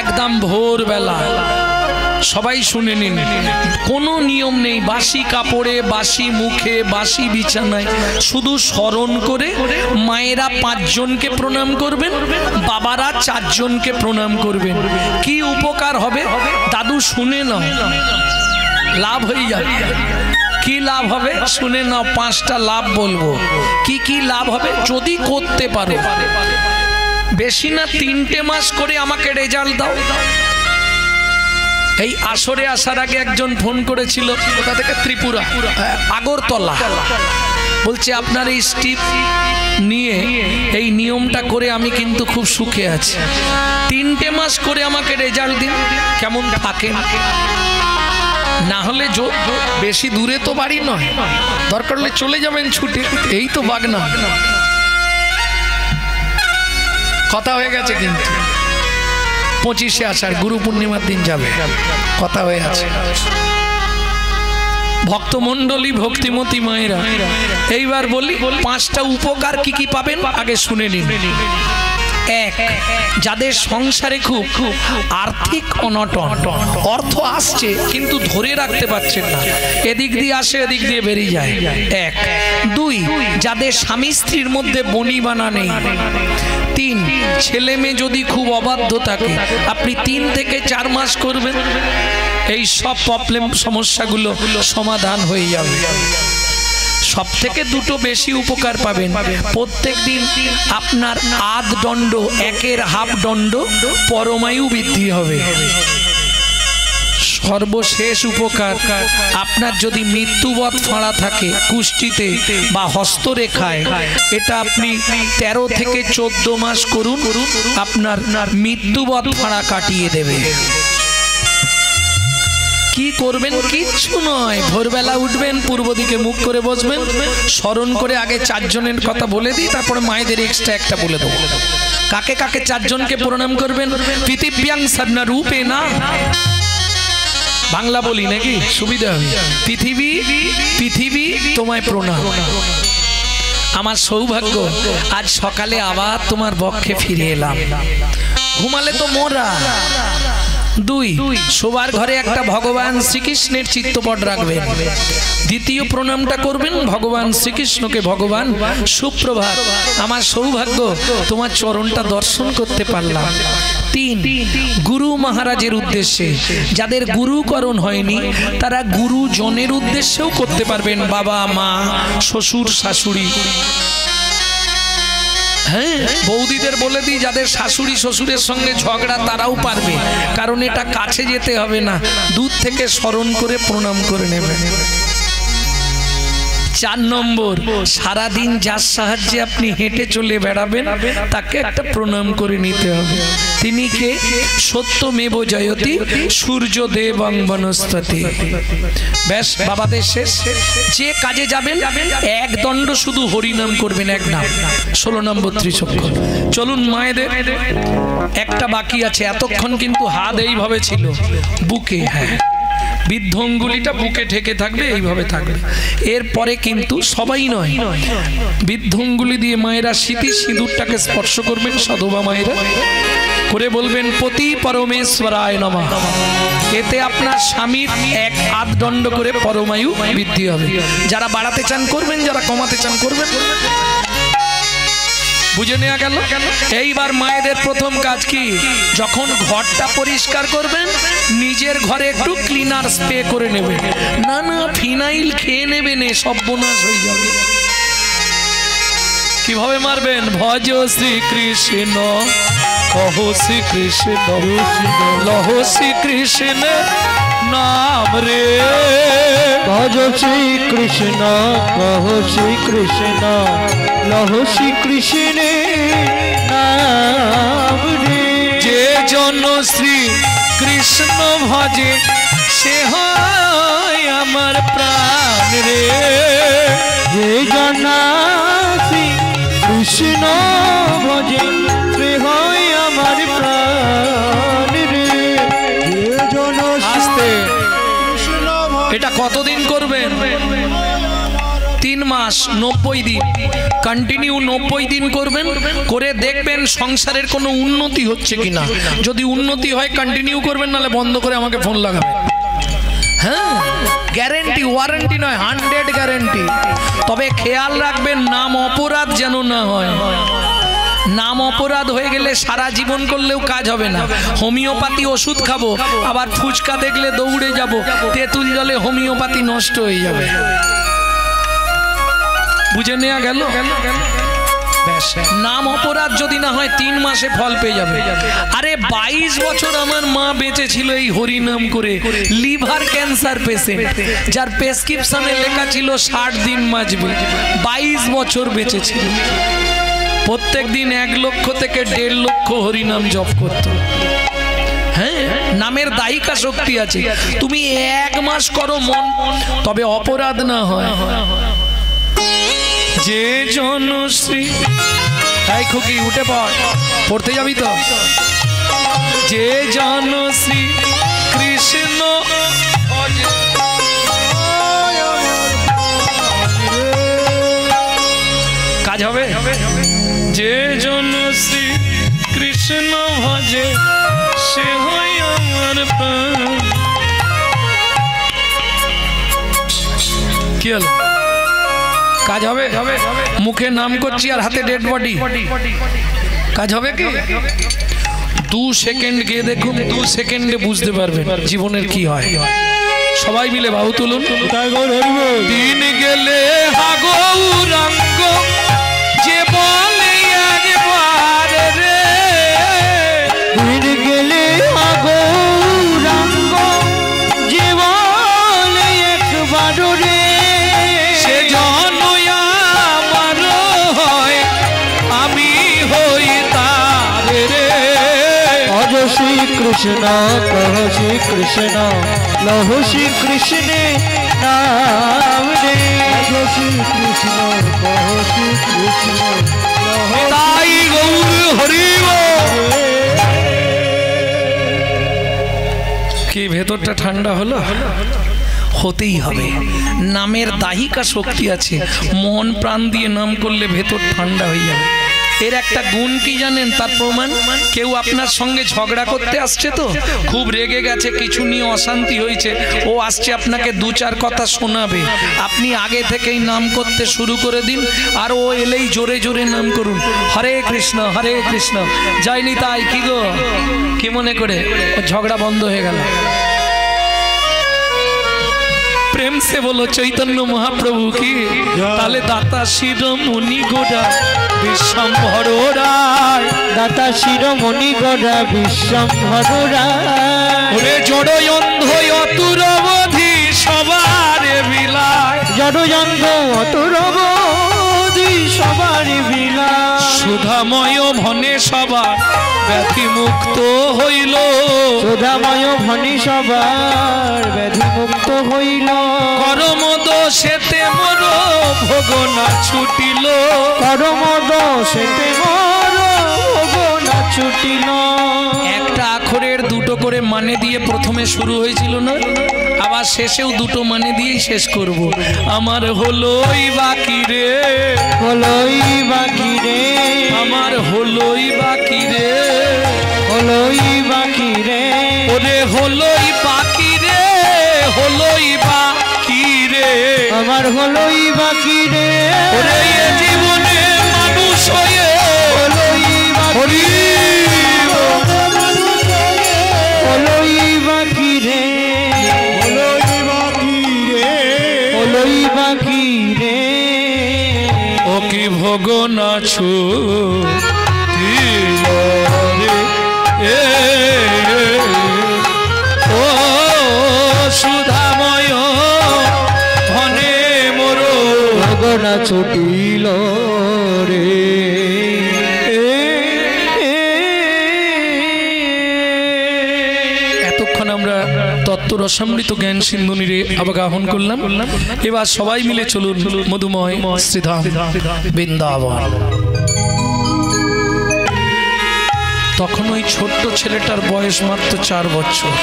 একদম ভোরবেলা। সবাই শুনে নিন, কোনো নিয়ম নেই বাসি কাপড়ে, বাসি মুখে, বাসি বিছানায়, শুধু স্মরণ করে মায়েরা 5 জনকে প্রণাম করবেন, বাবারা 4 জনকে প্রণাম করবেন। কি উপকার হবে দাদু শুনে নাও, লাভ হয়ে যাবে। কি লাভ হবে শুনে নাও, 5টা লাভ বলবো। কি কি লাভ হবে যদি করতে পারো? বেশি না 3টে মাস করে আমাকে রেজাল্ট দাও। এই আসরে আসার আগে একজন ফোন করেছিল, কোথা থেকে? ত্রিপুরা, আগরতলা। বলছে আপনার এই স্টিপ নিয়ে এই নিয়মটা করে আমি কিন্তু খুব সুখে আছি। 3টে মাস করে আমাকে রেজাল্ট দিন, কেমন থাকে। না হলে বেশি দূরে তো বাড়ি নয়, দরকার হলে চলে যাবেন ছুটে, এই তো বাগনা। কথা হয়ে গেছে কিন্তু 25শে আষাঢ় গুরু পূর্ণিমার দিন যাবে, কথা হয়ে আছে। ভক্তমণ্ডলী, ভক্তিমতী মায়েরা, এইবার বলি 5টা উপকার কি কি পাবেন আগে শুনে নিন। 1, যাদের সংসারে খুব আর্থিক অনটন, অর্থ আসছে কিন্তু ধরে রাখতে পারছেন না, এদিক দিয়ে আসে এদিক দিয়ে বেরিয়ে যায়। 1, 2, যাদের স্বামী স্ত্রীর মধ্যে বনিবানা নেই। 3, ছেলে মেয়ে যদি খুব অবাধ্য থাকে, আপনি 3 থেকে 4 মাস করবেন, এই সব প্রবলেম সমস্যাগুলো সমাধান হয়ে যাবে। সব থেকে 2টো বেশি উপকার পাবেন। প্রত্যেক দিন আপনার আধ দণ্ড, 1-এর হাফ দণ্ড পরমায়ু বৃদ্ধি হবে। সর্বশেষ উপকার, আপনার যদি মৃত্যুবৎ ফাঁড়া থাকে কুষ্ঠিতে বা হস্তরেখায়, এটা আপনি 13 থেকে 14 মাস করুন, আপনার মৃত্যুবৎ ফাঁড়া কাটিয়ে দেবে। কি করবেন? কিচ্ছু নয়, ভোরবেলা উঠবেন, পূর্ব দিকে মুখ করে বসবেন, স্মরণ করে আগে 4 জনের কথা বলে দিই, তারপরে মায়েদের এক্সট্রা একটা বলে দেবো। কাকে কাকে 4 জনকে প্রণাম করবেন? পৃথিব্যাং সর্না রূপে না, বাংলা বলি নাকি সুবিধা হবে। পৃথিবী, পৃথিবী তোমায় প্রণাম। আমার সৌভাগ্য আজ সকালে আবার তোমার বক্ষে ফিরে এলাম। ঘুমালে তো মোরা। 2, শোবার ঘরে একটা ভগবান শ্রীকৃষ্ণের চিত্তপট রাখবেন। দ্বিতীয় প্রণামটা করবেন ভগবান শ্রীকৃষ্ণকে, ভগবান সুপ্রভাত, আমার সৌভাগ্য তোমার চরণটা দর্শন করতে পারলাম। 3, গুরু মহারাজের উদ্দেশ্যে, যাদের গুরুকরণ হয়নি তারা গুরুজনের উদ্দেশ্যেও করতে পারবেন, বাবা মা শ্বশুর শাশুড়ি। হ্যাঁ, বৌদিদের বলে দিই যাদের শাশুড়ি শ্বশুরের সঙ্গে ঝগড়া তারাও পারবে, কারণ এটা কাছে যেতে হবে না, দূর থেকে স্মরণ করে প্রণাম করে নেবে। 4 নম্বর, সারাদিন যার সাহায্যে আপনি হেঁটে চলে বেড়াবেন তাকে একটা প্রণাম করে নিতে হবে। তিনি কে? সত্যমেব জয়তি সূর্যদেবং বনস্পতি। ব্যাস, বাবাদের শেষ। যে কাজে যাবেন 1 দণ্ড শুধু হরিনাম করবেন, 1 নাম, 16 নম্বর ত্রিচক্র। চলুন মায়েদের একটা বাকি আছে, এতক্ষণ কিন্তু হাত এইভাবে ছিল বুকে, হ্যাঁ বৃদ্ধ অঙ্গুলিটা বুকে ঠেকে থাকবে, এইভাবে থাকবে। এরপরে কিন্তু সবাই নয়, বৃদ্ধ অঙ্গুলি দিয়ে মায়েরা স্মৃতি সিঁদুরটাকে স্পর্শ করবেন, সাধবা মায়েরা করে বলবেন পতি পরমেশ্বরায় নমঃ। এতে আপনার স্বামীর 1 হাত দণ্ড করে পরমায়ু বৃদ্ধি হবে। যারা বাড়াতে চান করবেন, যারা কমাতে চান করবেন। বুঝে নেওয়া গেল। এইবার মায়েদের প্রথম কাজ কি? যখন ঘরটা পরিষ্কার করবেন নিজের ঘরে একটু ক্লিনার স্প্রে করে নেবেন। না না, ফিনাইল খেয়ে নেবেন, সর্বনাশ হয়ে যাবে। কিভাবে মারবেন? ভজ শ্রীকৃষ্ণ, কহ শ্রীকৃষ্ণ, লহ শ্রীকৃষ্ণ নাম রে। ভজ শ্রীকৃষ্ণ, কহ শ্রীকৃষ্ণ, লহ শ্রীকৃষ্ণ নাম রে। যে জন শ্রী কৃষ্ণ ভজে সে হয় আমার প্রাণ রে। যে জন শ্রী কৃষ্ণ ভজে সে হয় আমার প্রাণ রে। যে জন আস্তে, কৃষ্ণ এটা কতদিন করবেন? 3 মাস 90 দিন কন্টিনিউ 90 দিন করবেন, করে দেখবেন সংসারের কোনো উন্নতি হচ্ছে কিনা। যদি উন্নতি হয় কন্টিনিউ করবেন, নাহলে বন্ধ করে আমাকে ফোন লাগাবেন। হ্যাঁ, গ্যারেন্টি, ওয়ারেন্টি নয়, 100 গ্যারেন্টি। তবে খেয়াল রাখবেন নাম অপরাধ যেন না হয়। নাম অপরাধ হয়ে গেলে সারা জীবন করলেও কাজ হবে না। হোমিওপ্যাথি ওষুধ খাবো, আবার ফুচকা দেখলে দৌড়ে যাব, তেঁতুল জলে হোমিওপ্যাথি নষ্ট হয়ে যাবে। বুঝে নেওয়া গেল? নাম অপরাধ যদি না হয় 3 মাসে ফল পেয়ে যাবে। আরে 22 বছর আমার মা বেঁচে ছিল এই হরি নাম করে, লিভার ক্যান্সার পেশেন্ট, যার প্রেসক্রিপশনে লেখা ছিল 60 দিন বাঁচবে। 22 বছর বেঁচে ছিল। প্রত্যেক দিন 1 লক্ষ থেকে 1.5 লক্ষ হরিনাম জপ করত। হ্যাঁ, নামের দায়িকা শক্তি আছে। তুমি 1 মাস করো মন, তবে অপরাধ না হয়। যে জনশ্রী, তাই খুকি উঠে পড়, পড়তে যাবি তো। যে জনশ্রী কৃষ্ণ কাজ হবে। যে জনশ্রী কৃষ্ণ ভজে সে হয় আমার প্রাণ। কি হলো? কাজ হবে? মুখে নাম করছি আর হাতে ডেড বডি, কাজ হবে কি? 2 সেকেন্ড গিয়ে দেখুন, 2 সেকেন্ডে বুঝতে পারবেন জীবনের কি হয়। সবাই মিলে বাহু তুলুন। দিন গেলে হাগৌরাঙ্গ যে বলে একবার রে, দিন গেলে হাগৌরাঙ্গ যে বলে একবার রে, সে জন আমার হয় আমি হই তার রে। অজ শ্রী কৃষ্ণ কহ শ্রী কৃষ্ণ লহ শ্রী কৃষ্ণে নাম রে। অজ শ্রী কৃষ্ণ কহ শ্রী কৃষ্ণ তাই গৌর হরি বল। কি ভেতরটা ঠান্ডা হলো? হতেই হবে। নামের দাহিকা শক্তি আছে, মন প্রাণ দিয়ে নাম করলে ভেতর ঠান্ডা হয়ে যাবে। এর একটা গুণ কি জানেন? তার প্রমাণ, কেউ আপনার সঙ্গে ঝগড়া করতে আসছে, তো খুব রেগে গেছে, কিছু নিয়ে অশান্তি হয়েছে, ও আসছে আপনাকে 2-4 কথা শোনাবে। আপনি আগে থেকেই নাম করতে শুরু করে দিন, আর ও এলেই জোরে জোরে নাম করুন, হরে কৃষ্ণ হরে কৃষ্ণ জয় নিতাই। কি গো, কি মনে করে? ঝগড়া বন্ধ হয়ে গেল। प्रेम से बोलो चैतन्य महाप्रभु की। ताले दाता शिरोमणि गोड़ा विश्वम्भर राय, दाता शिरोमणि गोड़ा विश्वम्भर राय। ओरे जड़ अंध अतुरबधि सबारे बिलाय, जड़ अंध अतुरबधि सबारे बिलाय। सुधामय भने सबार व्याधि मुक्त हইল, सुधामय भने सबार व्याधि मुक्त हইল। करम दोषेते मोर भोग ना छुटिल, करम दोषेते मोर भोग ना छुटिल। একটা আখরের দুটো করে মানে দিয়ে প্রথমে শুরু হয়েছিল না, আবার শেষেও দুটো মানে দিয়েই শেষ করব। আমার হলোই বাকি রে, হলোই বাকি রে, আমার হলোই বাকি রে, হলোই বাকি রে। ওরে হলোই বাকি রে, হলোই বাকি রে, আমার হলোই বাকি রে। ওরে এ জীবনে মানুষ হয়ে হলোই বাকি রে, হলোই বাকি রে, হলোই বাকি রে, হলোই বাকি রে। ও কি ভোগ না ছুটিল রে, ও সুধাময় ধনে মোর ভোগ না ছুটিল রে। এতক্ষণ আমরা তত্ত্ব রসামৃত জ্ঞান সিন্ধুনিরে আবাহন করলাম। এবার সবাই মিলে চলুন মধুময় শ্রীধাম বৃন্দাবন। তখন ওই ছোট্ট ছেলেটার বয়স মাত্র 4 বছর।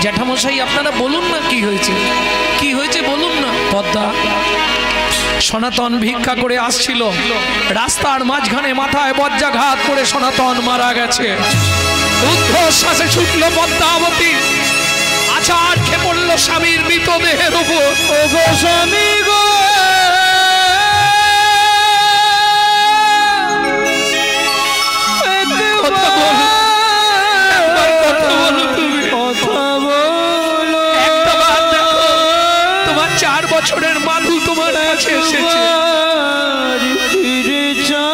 জ্যাঠামশাই আপনারা বলুন না কি হয়েছে, কি হয়েছে বলুন না। পদ্মা, সনাতন ভিক্ষা করে আসছিল, রাস্তার মাঝখানে মাথায় বজ্রাঘাত করে সনাতন মারা গেছে। ঊর্ধ্বশ্বাসে ছুটল পদ্মাবতী, আছাড় খেয়ে পড়ল স্বামীর মৃতদেহের উপর। ও গো স্বামী গো, কথা বলো, একবার কথা বলো তুমি, কথা বলো। একটা বার দেখো, তোমার 4 বছরের মাধু তোমার কাছে এসেছে। ফিরে যাবো,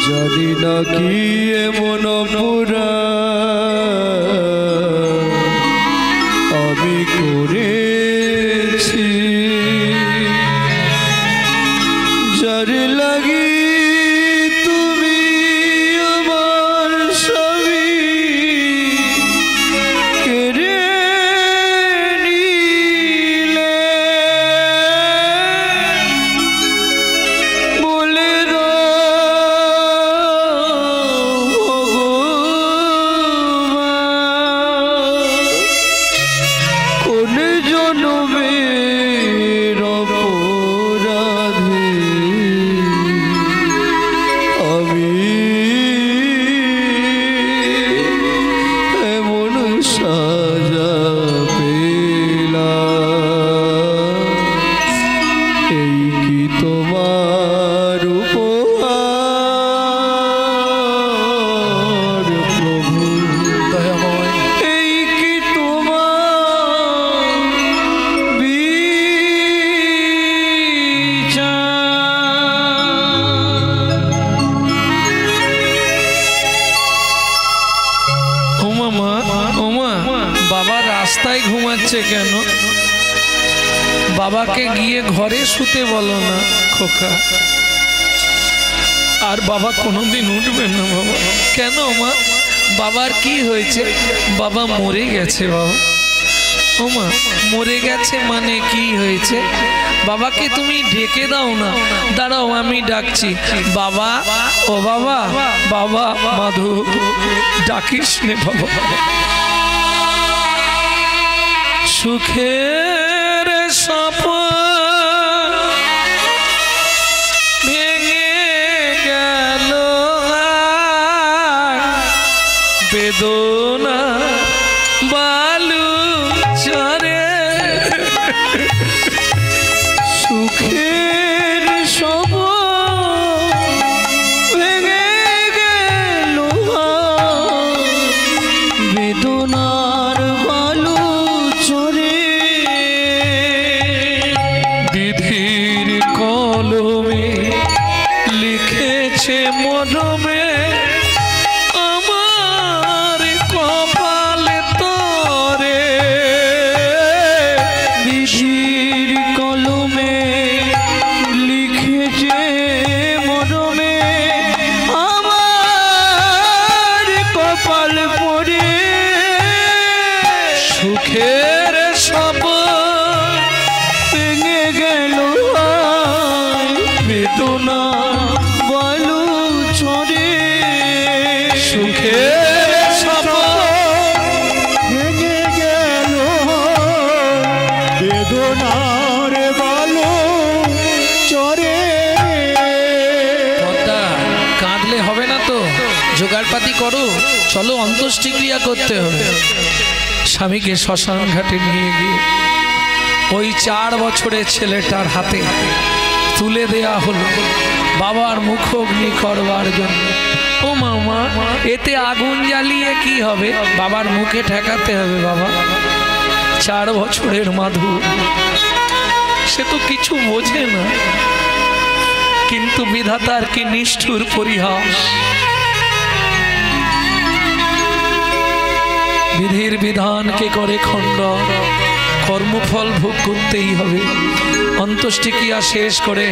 জানি না কি এমন পুরা আমি করেছি, যার লাগি তুমি আমার স্বামী কেড়ে নিলে। বলে দাও ভগবান, কোন জনমের অপরাধে আমি এমন সাজা পেলাম। এই কি তোমার উপহার প্রভু, দয়াময়, এই কি তোমার বিচার। ওমা মা, ওমা, বাবা রাস্তায় ঘুমাচ্ছে কেন? বাবাকে গিয়ে ঘরে শুতে বলো না খোকা। আর বাবা কোনোদিন উঠবে না বাবা। কেন মা, বাবার কি হয়েছে? বাবা মরে গেছে বাবা। ওমা, মরে গেছে মানে কি হয়েছে? বাবাকে তুমি ডেকে দাও না। দাঁড়াও, আমি ডাকছি। বাবা, ও বাবা, বাবা মাধু, ডাকিস নে বাবা। সুখের স্বপ্ন ভেঙে গেল, বেদনা বালু চরে। সুখের সব ভেঙে গেল, বেদনার বালু চরে। বিধির কলমে লিখেছে মরমে আমার কপালে তরে। বিধির কলমে লিখেছে মরমে আমার কপাল পড়ে। সুখের সব ভেঙে গেল, বেদনা বালু ছড়ে। সুখের সব ভেঙে গেল, বেদনার বালু চরে। পদ্মা, কাঁদলে হবে না তো, জোগাড়পাতি করো, চলো অন্ত্যেষ্টিক্রিয়া করতে হবে। স্বামীকে শ্মশান ঘাটে নিয়ে গিয়ে ওই 4 বছরের ছেলেটার হাতে তুলে দেয়া হলো বাবার মুখগ্নি করবার জন্য। ও মামা, এতে আগুন জ্বালিয়ে কি হবে? বাবার মুখে ঠেকাতে হবে বাবা। 4 বছরের মাধু, সে তো কিছু বোঝে না, কিন্তু বিধাতার কি নিষ্ঠুর পরিহাস। বিধির বিধানকে করে খণ্ডন, কর্মফল ভোগ করতেই হবে। অন্ত্যেষ্টিক্রিয়া শেষ করে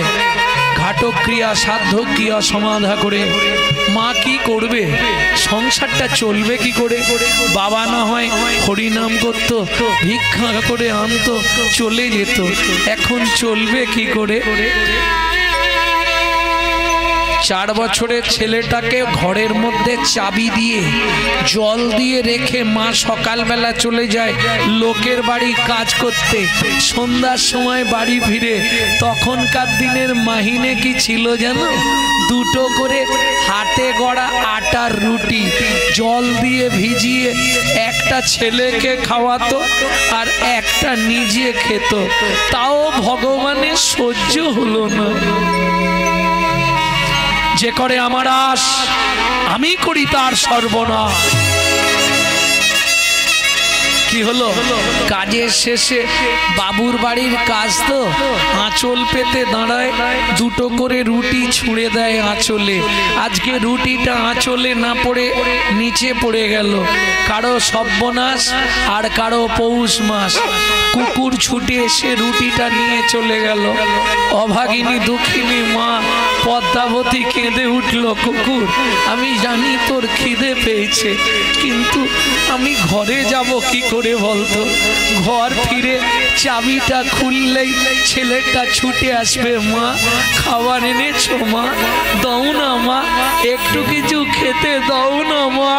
ঘাটক্রিয়া সাধ্যক্রিয়া সমাধা করে মা কি করবে? সংসারটা চলবে কি করে? বাবা না হয় হরিনাম করত, ভিক্ষা করে আনতো, চলে যেত, এখন চলবে কি করে? 4 বছরের ছেলেটাকে ঘরের মধ্যে চাবি দিয়ে জল দিয়ে রেখে মা সকালবেলা চলে যায় লোকের বাড়ি কাজ করতে। সন্ধ্যার সময় বাড়ি ফিরে, তখনকার দিনের মাহিনে কি ছিল জানো? 2টো করে হাতে গড়া আটার রুটি জল দিয়ে ভিজিয়ে একটা ছেলেকে খাওয়াতো আর একটা নিজে খেত। তাও ভগবানের সহ্য হলো না। যে করে আমার আশ, আমি করি তার সর্বনাশ। কি হলো? কাজের শেষে বাবুর বাড়ির কাজ তো, আঁচল পেতে দাঁড়ায়, 2টো করে রুটি ছুঁড়ে দেয় আঁচলে। আজকে রুটিটা আঁচলে না পড়ে নিচে পড়ে গেল। কারো সর্বনাশ আর কারো পৌষ মাস। কুকুর ছুটে এসে রুটিটা নিয়ে চলে গেল। অভাগিনী দুঃখিনী মা পদ্মাবতী কেঁদে উঠল, কুকুর আমি জানি তোর খিদে পেয়েছে, কিন্তু আমি ঘরে যাব কি করে বলতো? ঘর ফিরে চাবিটা খুললেই ছেলেটা ছুটে আসবে, মা খাবার এনেছো মা, দাও না মা, একটু কিছু খেতে দাও না মা।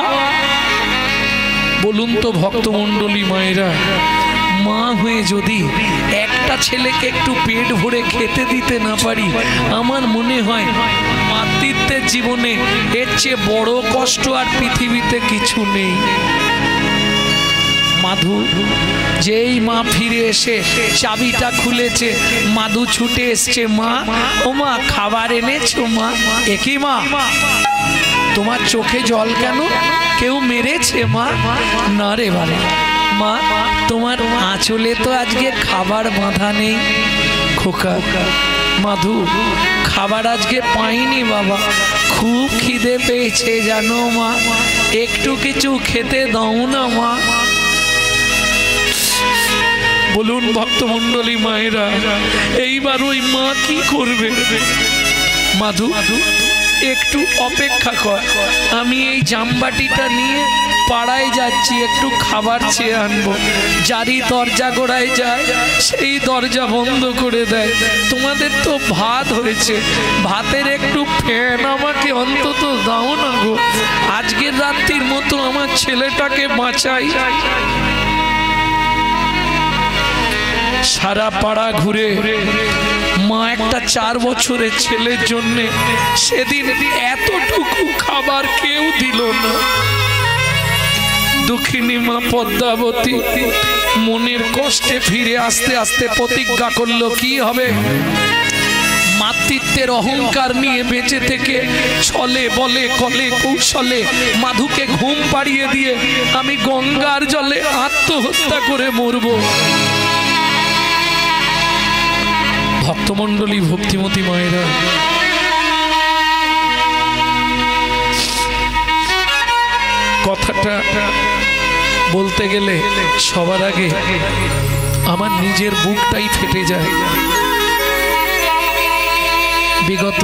বলুন তো ভক্তমণ্ডলী মায়েরা, মা হয়ে যদি একটা ছেলেকে একটু পেট ভরে খেতে দিতে না পারি, আমার মনে হয় মাতৃত্বের জীবনে এর চেয়ে বড় কষ্ট আর পৃথিবীতে কিছু নেই। মাধু, যেই মা ফিরে এসে চাবিটা খুলেছে, মাধু ছুটে এসছে, মা ও মা খাবার এনেছো মা। একই মা, তোমার চোখে জল কেন? কেউ মেরেছে মা? না রে বাবা, মা তোমার আঁচলে তো আজকে খাবার বাঁধা নেই। খোকা, মাধু খাবার আজকে পাইনি বাবা, খুব খিদে পেয়েছে জানো মা, একটু কিছু খেতে দাও না মা। বলুন ভক্তমণ্ডলী মায়েরা, এইবার ওই মা কি করবে? মাধু একটু অপেক্ষা কর, আমি এই জামবাটিটা নিয়ে পাড়ায় যাচ্ছি, একটু খাবার চেয়ে আনবো। যারই দরজা গোড়ায় যায় সেই দরজা বন্ধ করে দেয়। তোমাদের তো ভাত হয়েছে, ভাতের একটু ফ্যান আমাকে অন্তত দাও না গো, আজকের রাত্রির মতো আমার ছেলেটাকে বাঁচাই। সারা পাড়া ঘুরে মা একটা 4 বছরের ছেলের জন্য সেদিন এতটুকু খাবার কেউ দিল না। দুঃখিনী মা পদ্মাবতী মনের কষ্টে ফিরে আসতে আসতে প্রতিজ্ঞা করলো, কি হবে? মাতৃত্বের অহংকার নিয়ে বেঁচে থেকে ছলে বলে কলে কৌশলে মাধুকে ঘুম পাড়িয়ে দিয়ে আমি গঙ্গার জলে আত্মহত্যা করে মরব। ভক্তমণ্ডলী ভক্তিমতী মায়েরা, কথাটা বলতে গেলে সবার আগে আমার নিজের বুকটাই ফেটে যায়। বিগত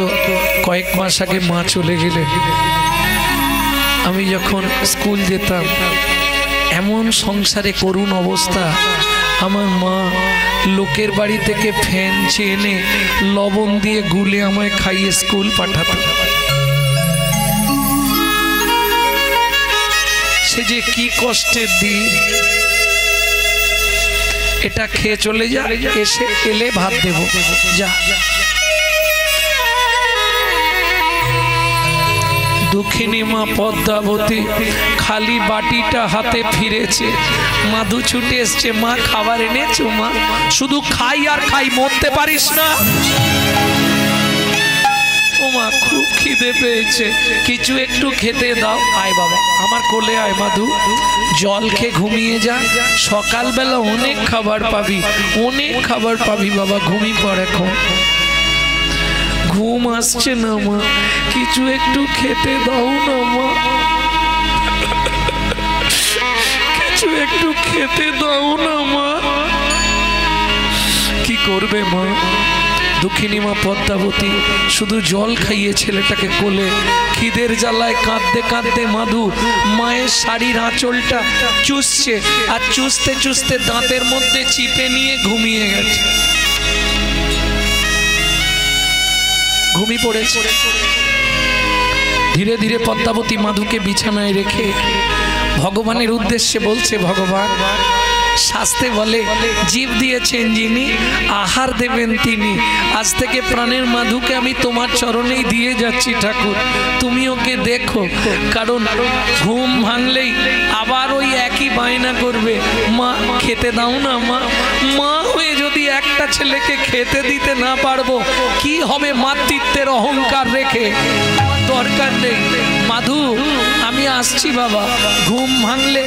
কয়েক মাস আগে মা চলে গেলেন। আমি যখন স্কুল যেতাম, এমন সংসারে করুণ অবস্থা, আমার মা লোকের বাড়ি থেকে ফ্যান চেয়ে এনে লবণ দিয়ে গুলে আমায় খাইয়ে স্কুল পাঠাতো। সে যে কি কষ্টের দিন। এটা খেয়ে চলে যা, এসে এলে ভাত দেব, যা। দুঃখিনী মা পদ্মাবতী খালি বাটিটা হাতে ফিরেছে। মাধু ছুটে এসছে, মা খাবার এনেছো মা? শুধু খাই আর খাই, মরতে পারিস না? ও মা খুব খিদে পেয়েছে, কিছু একটু খেতে দাও। আয় বাবা আমার কোলে আয় মাধু, জল খেয়ে ঘুমিয়ে যা, সকালবেলা অনেক খাবার পাবি, অনেক খাবার পাবি বাবা, ঘুমিয়ে পড় এখন। ঘুম আসছে না মা, কিছু একটু খেতে দাও না মা, কিছু একটু খেতে দাও না মা। কি করবে মা? দুঃখিনী মা পদ্মাবতী শুধু জল খাইয়ে ছেলেটাকে কোলে, খিদের জ্বালায় কাঁদতে কাঁদতে মাধু মায়ের শাড়ির আঁচলটা চুষছে, আর চুষতে চুষতে দাঁতের মধ্যে চিপে নিয়ে ঘুমিয়ে গেছে। ঘুমিয়ে পড়েছে। ধীরে ধীরে পদ্মাবতী মাধুকে বিছানায় রেখে ভগবানের উদ্দেশ্যে বলছে, ভগবান শাস্তে বলে জীব দিয়েছেন যিনি, আহার দেবেন তিনি। আজ থেকে প্রাণের মাধুকে আমি তোমার চরণেই দিয়ে যাচ্ছি ঠাকুর, তুমি ওকে দেখো। কারণ ঘুম ভাঙলেই আবার ওই একই বায়না করবে, মা খেতে দাও না মা। মা হয়ে যদি একটা ছেলেকে খেতে দিতে না পারবো, কি হবে মাতৃত্বের অহংকার রেখে? দরকার নেই মাধু, আমি আসছি বাবা। ঘুম ভাঙলে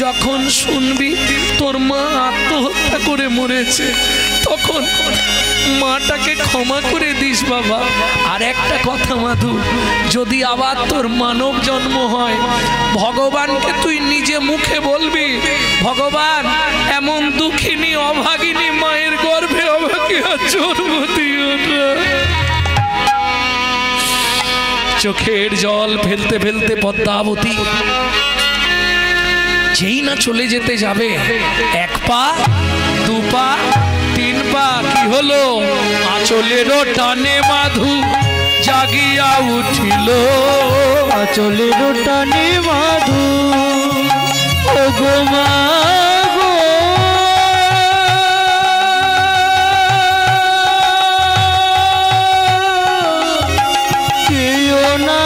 যখন শুনবি তোর মা আত্মহত্যা করে মরেছে, তখন মাটাকে ক্ষমা করে দিস বাবা। আর একটা কথা মাধু, যদি আবার তোর মানব জন্ম হয়, ভগবানকে তুই নিজে মুখে বলবি, ভগবান এমন দুঃখিনী অভাগিনী মায়ের গর্ভে আমাকে আর জন্ম দিও না। চোখের জল ফেলতে ফেলতে পদ্মাবতী যেই না চলে যেতে যাবে, এক পা দু পা তিন পা, কি হলো? আঁচলেরও টানে মাধু জাগিয়া উঠিল। আঁচলেরও টানে মাধু ও গো মা গো, কেউ না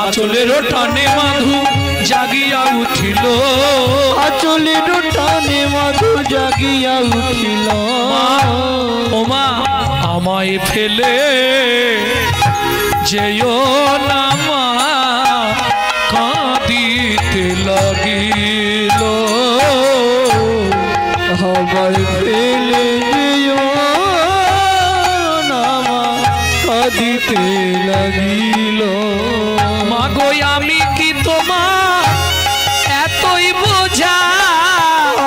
আঁচলেরও টানে মাধু জাগিয়া উঠিল। আঁচলেরও টানে মাধু জাগিয়া উঠিল। ও মা আমায় ফেলে যেও না মা, কাঁদিতে লাগিল। আমায় ফেলে যেও না মা, কাঁদিতে লাগিল। মাগো আমি কি তোমার এতই বোঝা?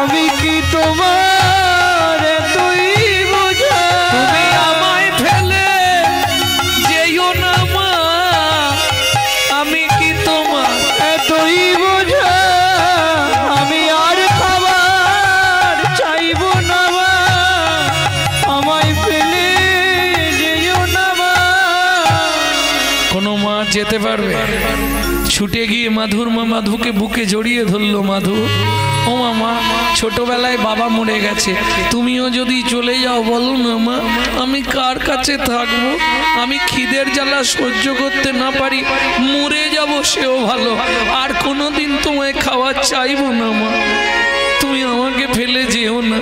আমি কি তোমার এতই বোঝা? তুমি আমায় ফেলে যেও না মা, আমি কি তোমার এতই বোঝা? আমি আর খাবার চাইব না মা, আমায় ফেলে যেও না মা। কোনো মা যেতে পারবে? ছুটে গিয়ে মাধুর মা মাধুকে বুকে জড়িয়ে ধরলো। মাধু, ও মামা, ছোটবেলায় বাবা মরে গেছে, তুমিও যদি চলে যাও বলো না মা, আমি কার কাছে থাকবো? আমি খিদের জ্বালা সহ্য করতে না পারি, মরে যাব সেও ভালো, আর কোনোদিন তোমায় খাওয়া চাইবো না মা, তুমি আমাকে ফেলে যেও না।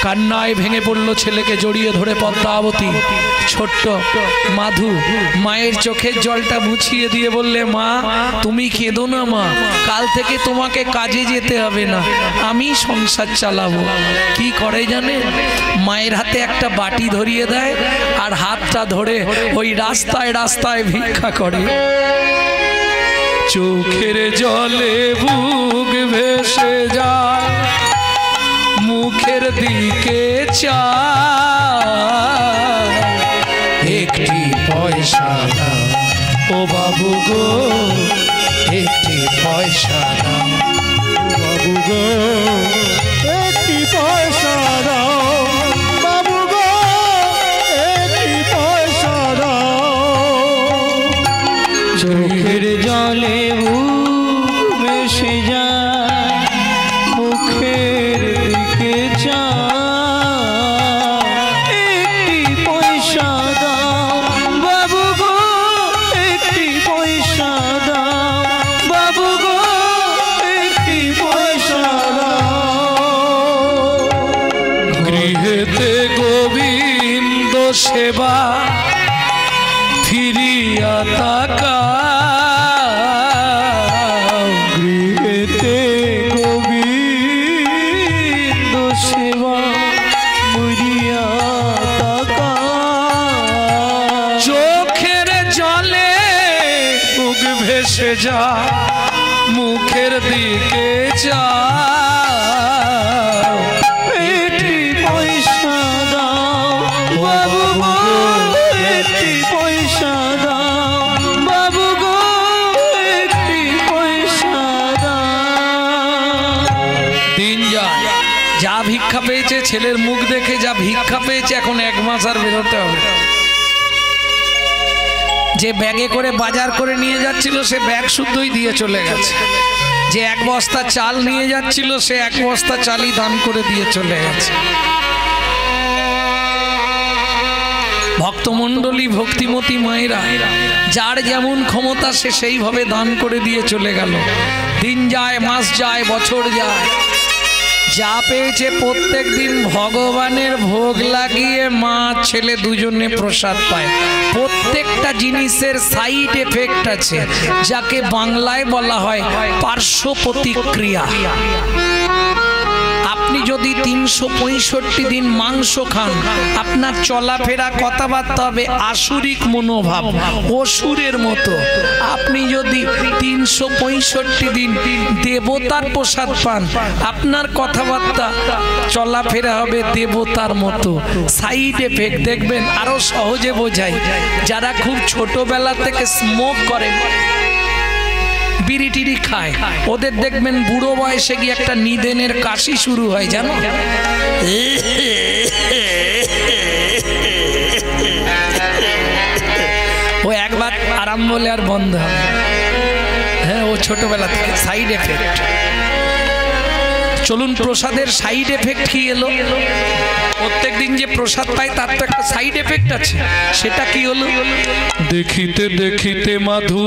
কান্নায় ভেঙে পড়লো ছেলেকে জড়িয়ে ধরে পদ্মাবতী। ছোট্ট মাধু মায়ের চোখের জলটা মুছিয়ে দিয়ে বললে, মা তুমি কেঁদো না মা, কাল থেকে তোমাকে কাজে যেতে হবে না, আমি সংসার চালাবো। কি করে জানে? মায়ের হাতে একটা বাটি ধরিয়ে দেয় আর হাতটা ধরে ওই রাস্তায় রাস্তায় ভিক্ষা করে। চোখের জলে বুক ভেসে যায়, মুখের দিকে চায়, একটি পয়সা দাও ও বাবু গো, একটি পয়সা দাও বাবু গো, একটি পয়সা দাও বাবু গো, একটি পয়সা দাও। চোখের জলে বুক ভেসে যায়, মুখের দিকে চায়, একটি পয়সা দাও বাবু গো, একটি পয়সা দাও বাবু গো, একটি পয়সা দাও। গৃহেতে গোবিন্দ সেবা ফিরিয়া তাকাও, গৃহেতে গোবিন্দ সেবা মুড়িয়া তাকাও। চোখের জলে বুক ভেসে যা, মুখের দিকে যাও, একটি পয়সা দাও বাবু গো, একটি পয়সা দাও বাবু গো, একটি পয়সা দাও। ভিক্ষা পেয়েছে, ছেলের মুখ দেখে যা ভিক্ষা পেয়েছে, এখন 1 মাস আর বেরোতে হবে। যে ব্যাগে করে বাজার করে নিয়ে যাচ্ছিল সে ব্যাগ শুদ্ধই দিয়ে চলে গেছে। যে 1 বস্তা চাল নিয়ে যাচ্ছিল সে 1 বস্তা চালই দান করে দিয়ে চলে গেছে। ভক্তমণ্ডলী, ভক্তিমতী মায়েরা, যার যেমন ক্ষমতা সে সেইভাবে দান করে দিয়ে চলে গেল। দিন যায়, মাস যায়, বছর যায়, যা পেয়েছে প্রত্যেক দিন ভগবানের ভোগ লাগিয়ে মা ছেলে দুজনে প্রসাদ পায়। প্রত্যেকটা জিনিসের সাইড এফেক্ট আছে, যাকে বাংলায় বলা হয় পার্শ্ব প্রতিক্রিয়া। আপনি যদি 365 দিন মাংস খান, আপনার চলাফেরা কথাবার্তা হবে আসুরিক মনোভাব, অসুরের মতো। আপনি যদি 365 দিন দেবতার প্রসাদ পান, আপনার কথাবার্তা চলাফেরা হবে দেবতার মতো। সাইড এফেক্ট দেখবেন। আরো সহজে বোঝাই, যারা খুব ছোটবেলা থেকে স্মোক করেন, বিড়ি টিড়ি খায়, ওদের দেখবেন বুড়ো বয়সে গিয়ে একটা নিদেনের কাশি শুরু হয়, জানো? ও একবার আরাম বলে আর বন্ধ হবে। হ্যাঁ, ও ছোটবেলা থেকে সাইড এফেক্ট। চলুন, প্রসাদের সাইড এফেক্ট কি এলো? প্রত্যেক দিন যে প্রসাদ পাই তার তো একটা সাইড এফেক্ট আছে। সেটা কি হলো? দেখিতে দেখিতে মাধু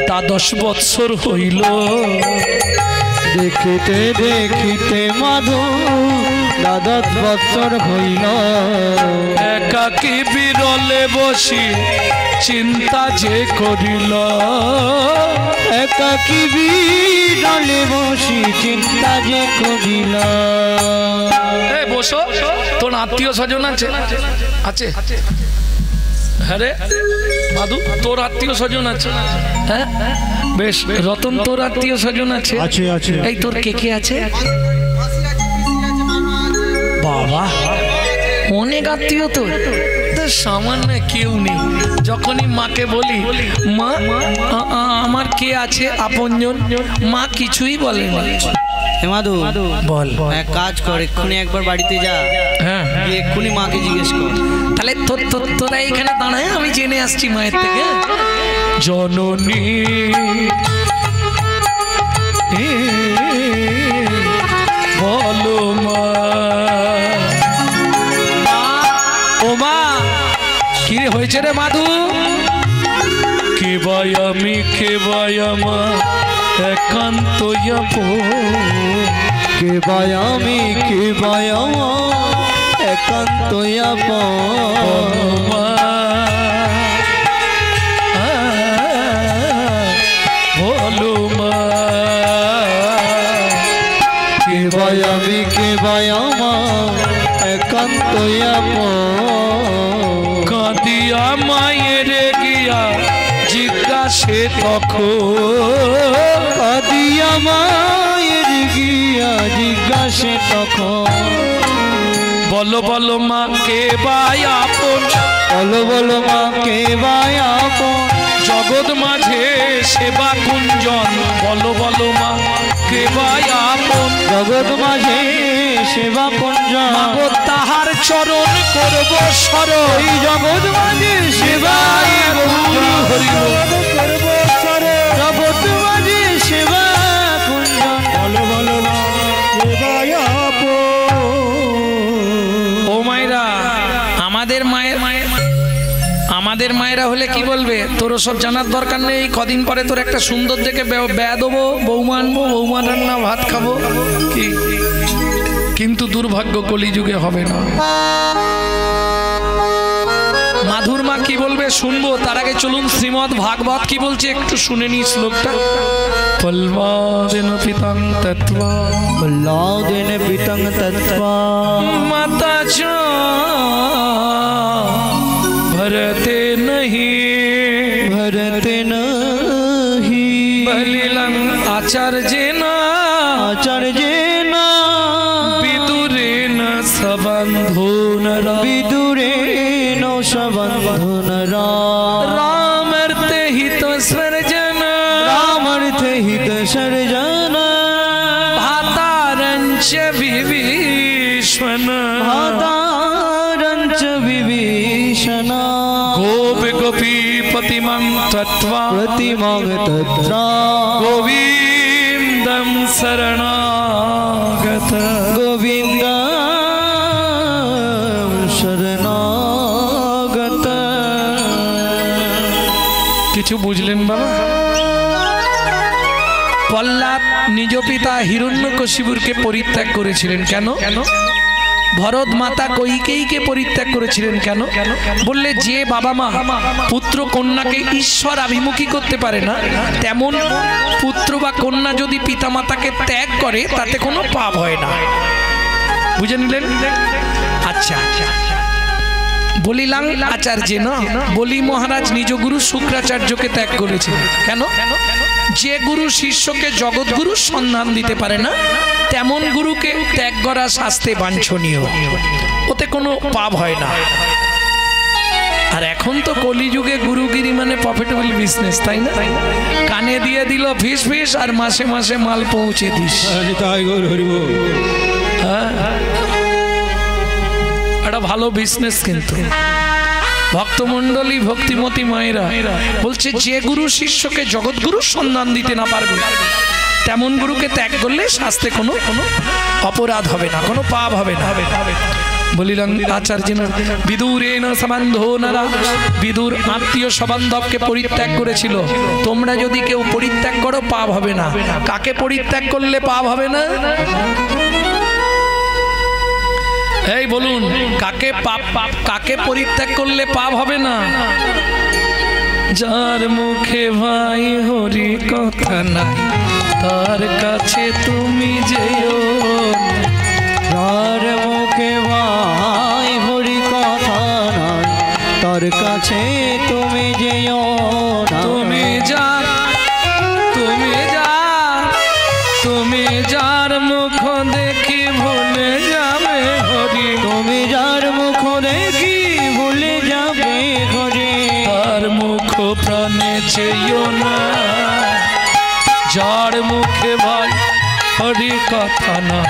10 বৎসর হইল। দেখিতে দেখিতে মাধু 10 বৎসর হইল। একাকী বিরলে বসি চিন্তা যে করিল। একাকী বিরলে বসি চিন্তা যে করিল। এই বসো, তোর আত্মীয় স্বজন আছে? আছে? হ্যাঁ রে মাধু, তোর আত্মীয় স্বজন আছে? হ্যাঁ বেশ। রতন, তোর আত্মীয় স্বজন আছে? আছে আছে। এই তোর কে কে আছে? বাবা, অনেক আত্মীয় তোর। সামান্য কেউ নেই। যখনই মাকে বলি মা আমার কে আছে আপনজন, মা কিছুই বলে না। মাধু বল। এক কাজ কর, এক্ষুনি একবার বাড়িতে যা। হ্যাঁ, এক্ষুনি মাকে জিজ্ঞেস কর। তাহলে তোরা এখানে দাঁড়ায়, আমি জেনে আসছি মায়ের থেকে। জননী বলো মা। ও মা, কি হয়েছে রে মাধু? কে ভাই আমি, কে ভাই আমার একান্ত কে ভাই আমি, কে ভাই আমার একান্ত বলো মা। কে ভাই আমি, কে ভাই আমার একান্ত কাঁদিয়া মায়ের গিয়া জিজ্ঞাসে তখন। কাঁদিয়া মায়ের গিয়া জিজ্ঞাসে তখন। বলো বলো মা কে ভাই আপন, বলো বলো মা কে ভাই আপন। জগৎ মাঝে সেবা কুঞ্জন। বলো বলো মা কে ভাই আপন, জগৎ মাঝে সেবা কুঞ্জন। তাহার চরণ করব স্মরণ। এই জগৎ মাঝে সেবা করব স্মরণ। জগৎ মাঝে সেবা কুঞ্জন। বলো বলো মা কে ভাই আপন। ও মায়েরা, আমাদের মায়েরা হলে কি বলবে তোর সব জানার দরকার নেই। কদিন পরে তোর একটা সুন্দর দেখে ব্যয় দেবো, বৌমা আনবো, বৌমা রান্না ভাত খাবো। কি কিন্তু দুর্ভাগ্য কলিযুগে হবে না। মাধুর মা কি বলবে শুনবো, তার আগে চলুন শ্রীমদ্ ভাগবত কি বলছে একটু শুনে নি শ্লোকটা। পল্লাদেন পিতং তত্ত্বা, পল্লাদেন পিতং তত্ত্বা, মাতা চ ভরতে নহি, ভরতে নহি। বলিলং আচার্যেন, আচার্যেন বিদুরেণ সবন্ধুনর, বিদুরেণ সবন্ধুনর। রামার্থে হিত সর্জন, রামার্থে হিত সর্জন। ভাতারঞ্চ বিভীষণ, কিছু বুঝলেন বাবা? প্রহ্লাদ নিজ পিতা হিরণ্যকশিপুরকে পরিত্যাগ করেছিলেন কেন? ভরত মাতা কৈকেয়ীকে পরিত্যাগ করেছিলেন কেন? বললে যে বাবা মা পুত্র কন্যাকে ঈশ্বর আভিমুখী করতে পারে না, তেমন পুত্র বা কন্যা যদি পিতামাতাকে ত্যাগ করে তাতে কোনো পাপ হয় না। বুঝে নিলেন? আচ্ছা, বলিলাম আচার্য না, বলি মহারাজ নিজ গুরু শুক্রাচার্যকে ত্যাগ করেছিলেন কেন? যে গুরু শিষ্যকে জগৎগুরুর সন্ধান দিতে পারে না, তেমন গুরুকে ত্যাগ করা শাস্তে বাঞ্ছনীয়, ওতে কোনো পাপ হয় না। আর এখন তো কলিযুগে গুরুগিরি মানে প্রফিটেবল বিজনেস, তাই না? কানে দিয়ে দিল ফিস ফিস আর মাসে মাসে মাল পৌঁছে দিস। একটা ভালো বিজনেস। কিন্তু ভক্তমণ্ডলী ভক্তিমতী মায়েরা বলছে যে গুরু শিষ্যকে জগৎগুরুর সন্ধান দিতে না পারবে, তেমন গুরুকে ত্যাগ করলে শাস্তে কোনো অপরাধ হবে না, কোনো পাপ হবে না। বলিলাম আচার্য বিদুরেণ সম্বন্ধো নরা, বিদুর আত্মীয় সবান্ধবকে পরিত্যাগ করেছিল। তোমরা যদি কেউ পরিত্যাগ করো পাপ হবে না। কাকে পরিত্যাগ করলে পাপ হবে না? এই বলুন, কাকে পরিত্যাগ করলে পাপ হবে না? যার মুখে ভাই হরি কথা নাই, তার কাছে তুমি যেও। যার মুখে ভাই হরি কথা নাই, তার কাছে তুমি যেও না। তুমি যার মুখ দেখি ভুলে যাবে হরি, তুমি যার মুখ দেখি ভুলে যাবে হরি, তার মুখ প্রাণে চেয়েও না। যার মুখে ভাই হরি কথা না,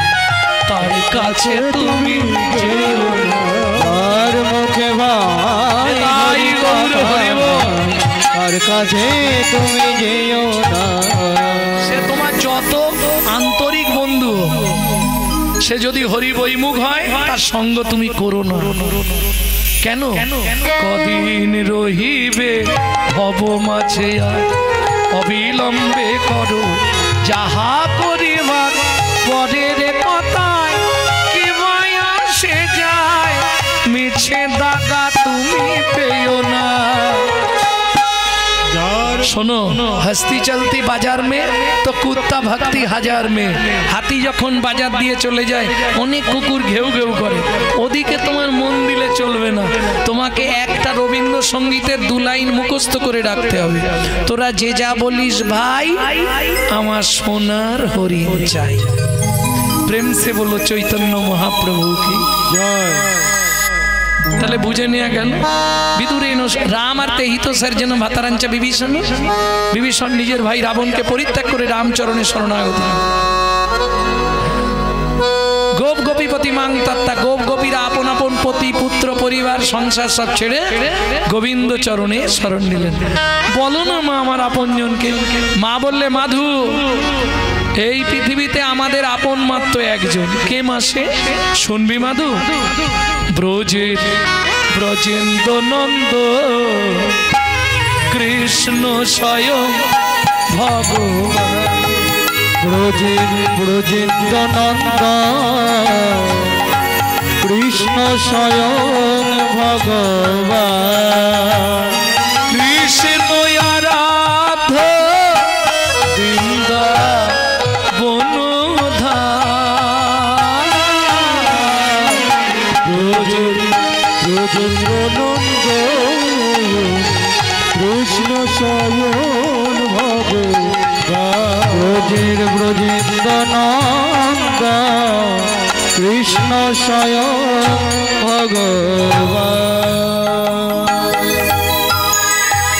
তার কাছে তুমি যেও না। তার মুখে ভাই হরি কথা নাই, তার কাছে তুমি যেও না। সে তোমার যত আন্তরিক বন্ধু, সে যদি হরি বৈমুখ হয়, তার সঙ্গ তুমি করো না। কেন? কদিন রহিবে ভব মাঝে, অবিলম্বে করো যাহা করিবার। পরের কথায় কি মায়া সে যায়, মিছে দাগা তুমি পেও না। सुनो, हस्ती चलती बाजार में तो कुत्ता भक्ति हजार में। हाथी যখন বাজার দিয়ে চলে যায় অনেক কুকুর ঘেউ ঘেউ করে, ওদিকে তোমার মন দিলে চলবে না। তোমাকে একটা রবীন্দ্রসঙ্গীতের দু লাইন মুখস্থ করে রাখতে হবে। তোরা যে যা বলিস ভাই, আমার সোনার হরিণ চাই। প্রেম সে বলো চৈতন্য মহাপ্রভু কি জয়। তাহলে বুঝে নেওয়া গেল বিদুরেণ রাম আর তেহিত সর্জন ভাতারাঞ্চ বিভীষণ। বিভীষণ নিজের ভাই রাবণকে পরিত্যাগ করে রামচরণে শরণাগত। গোপ গোপীপতি মাং তত্তা, গোপ গোপীরা আপন আপন পতি পুত্র পরিবার সংসার সব ছেড়ে গোবিন্দ চরণে শরণ নিলেন। বলো না মা আমার আপনজনকে। মা বললে মাধু, এই পৃথিবীতে আমাদের আপন মাত্র একজন। কে মাসে শুনবি মাধু? ব্রজেন্দ্র নন্দ কৃষ্ণ স্বয়ং ভগবান। ব্রজেন্দ্র নন্দ কৃষ্ণ স্বয়ং ভগবান। কৃষ্ণ আরাধ্য বৃন্দাবন ব্রজেন্দ্র নন্দ কৃষ্ণ স্বয়ং ভগবান। ব্রজেন্দ্র নন্দ কৃষ্ণ স্বয়ং ভগবান।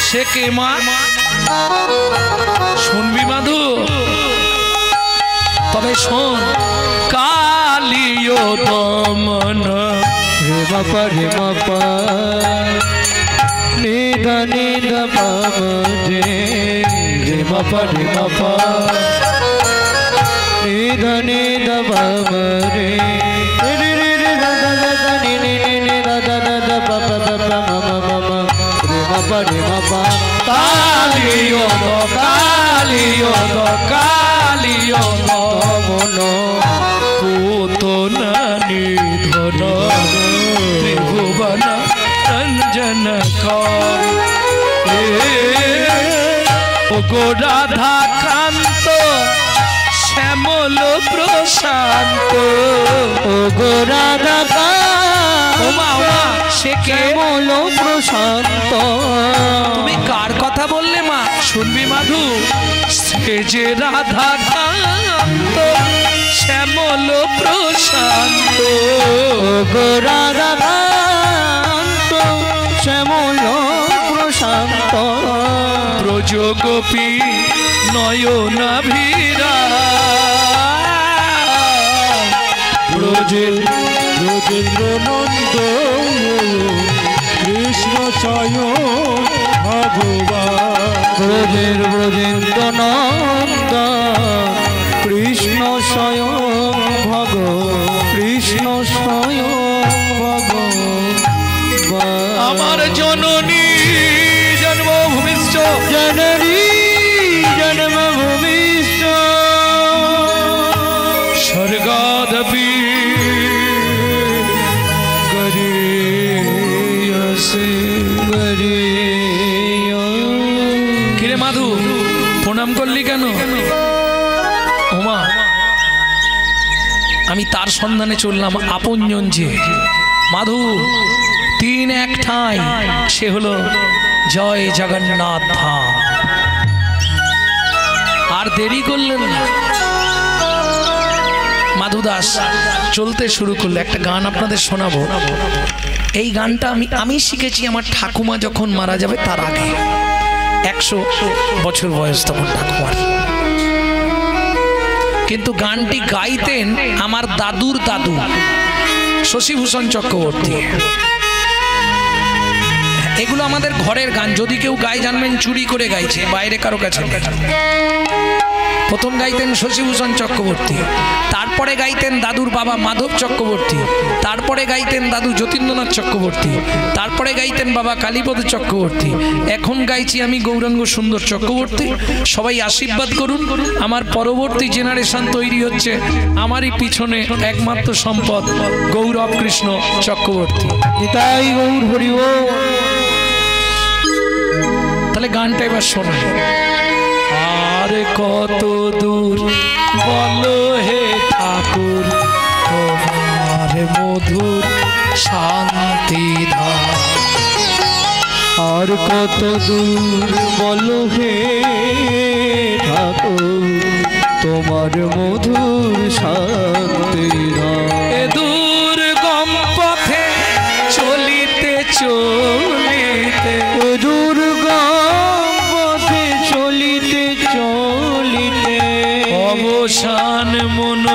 সে কে মা? শুনবি মাধু? তবে শোন, কালিয় দমন রে বাপা রে বাপা নিধ নিধ বাপ রে বাপা রে বাপা নিধ নিধ বাপ রে রে রে রে দাদা দাদা নি নি নি নি দাদা দাদা বাবা বাবা মামা মামা রে বাপা কালি কালিও গো কালিও গো মন পুতনা নিধন ত্রিভুবন রঞ্জন কর ও গো রাধা কান্ত শ্যামল প্রশান্ত ও গো রাধা ওমা ওমা সে কে শ্যামল প্রশান্ত। তুমি কার কথা বললে মা? শুনবি মাধু, সে যে রাধা কান্ত শ্যামল প্রশান্ত। ও গো রাধা কান্ত শ্যামল প্রশান্ত। ব্রজ গোপী নয়নাভিরা ব্রজেন্দ্র নন্দ কৃষ্ণ স্বয়ং ভগবান। ব্রজেন্দ্র নন্দ কৃষ্ণ স্বয়ং কৃষ্ণ স্বয়ং ভগবান। আমার জননী জন্মভূমিষ্ঠ জননী জন্মভূমিষ্ঠ স্বর্গাদপি কিরে মাধু, প্রণাম করলি কেন? ওমা, আমি তার সন্ধানে চললাম আপনজন যে মাধু, তিন এক ঠাঁই, সে হলো জয় জগন্নাথ ধাম। আর দেরি করলেন না, মাধু দাস চলতে শুরু করলো। একটা গান আপনাদের শোনাবো। এই গানটা আমি শিখেছি আমার ঠাকুমা যখন মারা যাবে তার আগে, 100 বছর বয়স তখন ঠাকুমার। কিন্তু গানটি গাইতেন আমার দাদুর দাদু শশীভূষণ চক্রবর্তী। এগুলো আমাদের ঘরের গান, যদি কেউ গায় জানবেন চুরি করে গাইছে, বাইরে কারো কাছে। প্রথম গাইতেন শশীভূষণ চক্রবর্তী, তারপরে গাইতেন দাদুর বাবা মাধব চক্রবর্তী, তারপরে গাইতেন দাদু যতীন্দ্রনাথ চক্রবর্তী, তারপরে গাইতেন বাবা কালীপদ চক্রবর্তী, এখন গাইছি আমি গৌরাঙ্গ সুন্দর চক্রবর্তী। সবাই আশীর্বাদ করুন, আমার পরবর্তী জেনারেশন তৈরি হচ্ছে। আমারই পিছনে একমাত্র সম্পদ গৌরব কৃষ্ণ চক্রবর্তী। নিতাই গৌর হরি বল। তাহলে গানটা এবার শোনাই। আর কত দূর বলো হে ঠাকুর তোমার মধুর শান্তি ধাম। আর কত দূর বলো হে ঠাকুর তোমার মধুর শান্তি ধাম। এ দূর গম পথে চলিতে চলিতে, দুর্গম পথে চলিতে চলিতে অবসান মন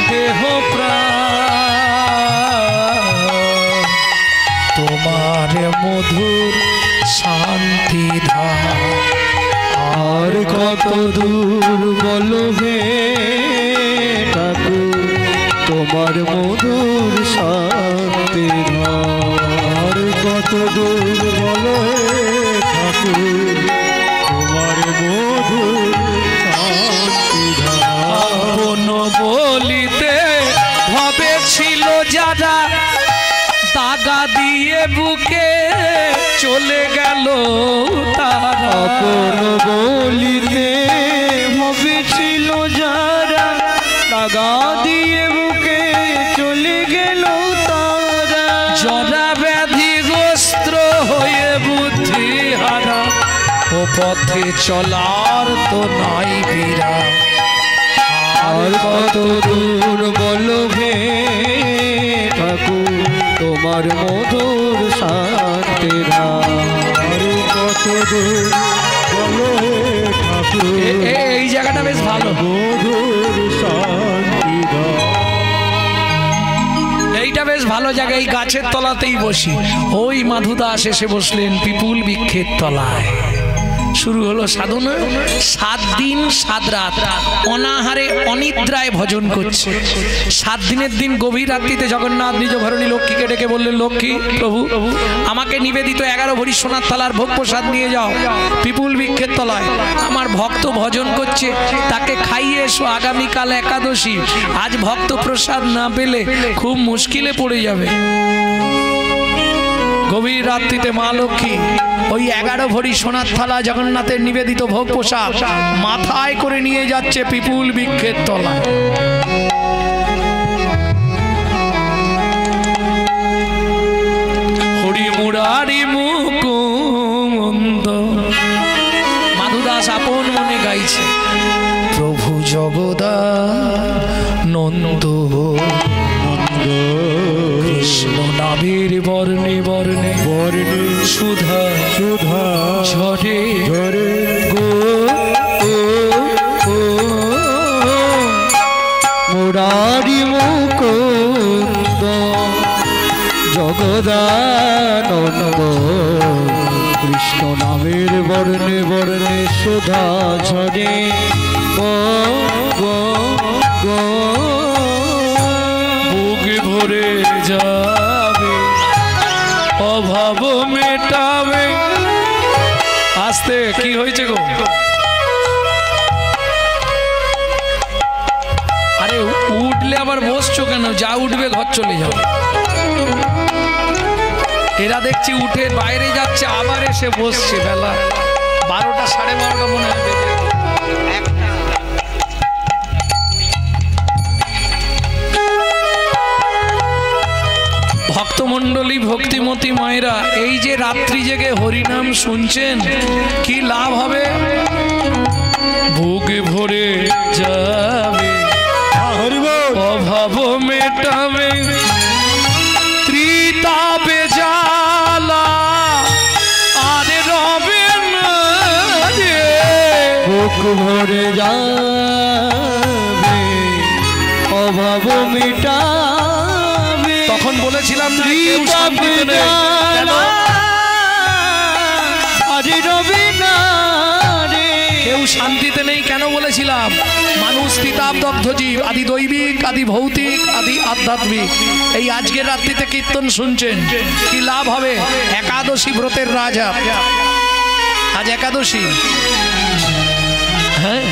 দেহ প্রাণ তোমার মধুর শান্তি ধাম। আর কত দূর বলো হে ঠাকুর তোমার মধুর শান্তি ধাম। আর কত দূর বলো হে ঠাকুর তোমার মধুর শান্তি ধাম। আপন বলিতে ভবে ছিল যারা, দাগা দিয়ে বুকে চলে গেল তারা। আপন বলিতে ভবেছিল যারা, দাগা দিয়ে বুকে চলে গেল তারা। জরা ব্যাধিগ্রস্ত হয়ে বুদ্ধি হারা, ও পথে চলার তো নাই বিরা। আর কত দূর বলো হে ঠাকুর তোমার মধুর শান্তি ধাম। আর কত দূর বলো হে ঠাকুর এই জায়গাটা বেশ ভালো, মধুর শান্তি ধাম। এইটা বেশ ভালো জায়গা। এই গাছের তলাতেই বসি। ওই মাধু দাস এসে বসলেন পিপুল বৃক্ষের তলায়। শুরু হলো সাধনা। 7 দিন 7 রাত অনাহারে অনিদ্রায় ভজন করছে। 7 দিনের দিন গভীর রাত্রিতে জগন্নাথ নিজ ঘরণী লক্ষ্মীকে ডেকে বললেন, লক্ষ্মী প্রভু আমাকে নিবেদিত 11 ভরি সোনার থালার ভোগ প্রসাদ নিয়ে যাও পিপুল বৃক্ষের তলায়। আমার ভক্ত ভজন করছে, তাকে খাইয়ে এসো, আগামীকাল একাদশী। আজ ভক্ত প্রসাদ না পেলে খুব মুশকিলে পড়ে যাবে। গভীর রাত্রিতে মা লক্ষ্মী ওই 11 ভরি সোনার থালা জগন্নাথের নিবেদিত ভোগ প্রসাদ মাথায় করে নিয়ে যাচ্ছে পিপুল বৃক্ষের তলায়। হরি মুরারি মুকুন্দ মাধুদাস আপন মনে গাইছে, প্রভু জগদানন্দ কৃষ্ণ নামের বর্ণে বর্ণে বর্ণে সুধা সুধা ঝরে ঝরে গো মুরারি মুকুন্দ জগদানন্দ কৃষ্ণ নামের বর্ণে বর্ণে সুধা ঝরে গো গো গো বুক ভরে যাবে অভাব মেটাবে। আস্তে কি হয়েছে গো? আরে উঠলে আবার বসছো কেন? যা উঠবে ঘর চলে যাও। এরা দেখছি উঠে বাইরে যাচ্ছে, আবার এসে বসছে বেলা 12টা 12:30 মনে হবে। ভক্তমণ্ডলী ভক্তিমতী মায়েরা, এই যে রাত্রি জেগে হরিনাম শুনছেন, কি লাভ হবে? বুক ভরে যাবে অভাব মেটাবে, ত্রিতাপে জ্বালা আর রবে না রে। বুক ভরে যাবে অভাব মিটাবে। তখন বলেছিলাম না, কেউ শান্তিতে নেই। কেন? আরে রবে না রে। কেউ শান্তিতে নেই কেন বলেছিলাম? মানুষ তিতাবদগ্ধ জীব, আদি দৈবিক, আদি ভৌতিক, আদি আধ্যাত্মিক। এই আজকের রাত্রিতে কীর্তন শুনছেন, কি লাভ হবে? একাদশী ব্রতের রাজা, আজ একাদশী। হ্যাঁ,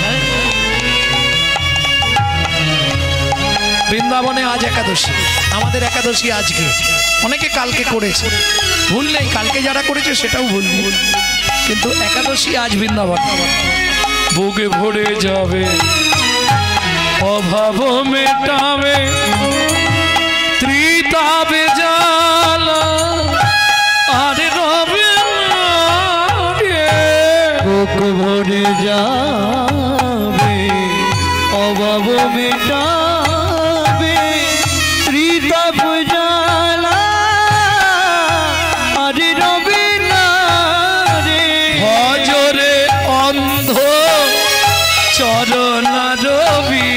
বৃন্দাবনে আজ একাদশী, আমাদের একাদশী আজকে। অনেকে কালকে করেছে, ভুল নেই, কালকে যারা করেছে সেটাও ভুল নেই, কিন্তু একাদশী আজ বৃন্দাবন। বুকে ভরে যাবে অভাব মেটাবে, ত্রিতাপে জ্বালা আর রবে না রে। বুক ভরে যাবে অভাব মেটাবে, ত্রিতাপ জ্বালা আর রবে না রে। ভজরে অন্ধ চরণারবি,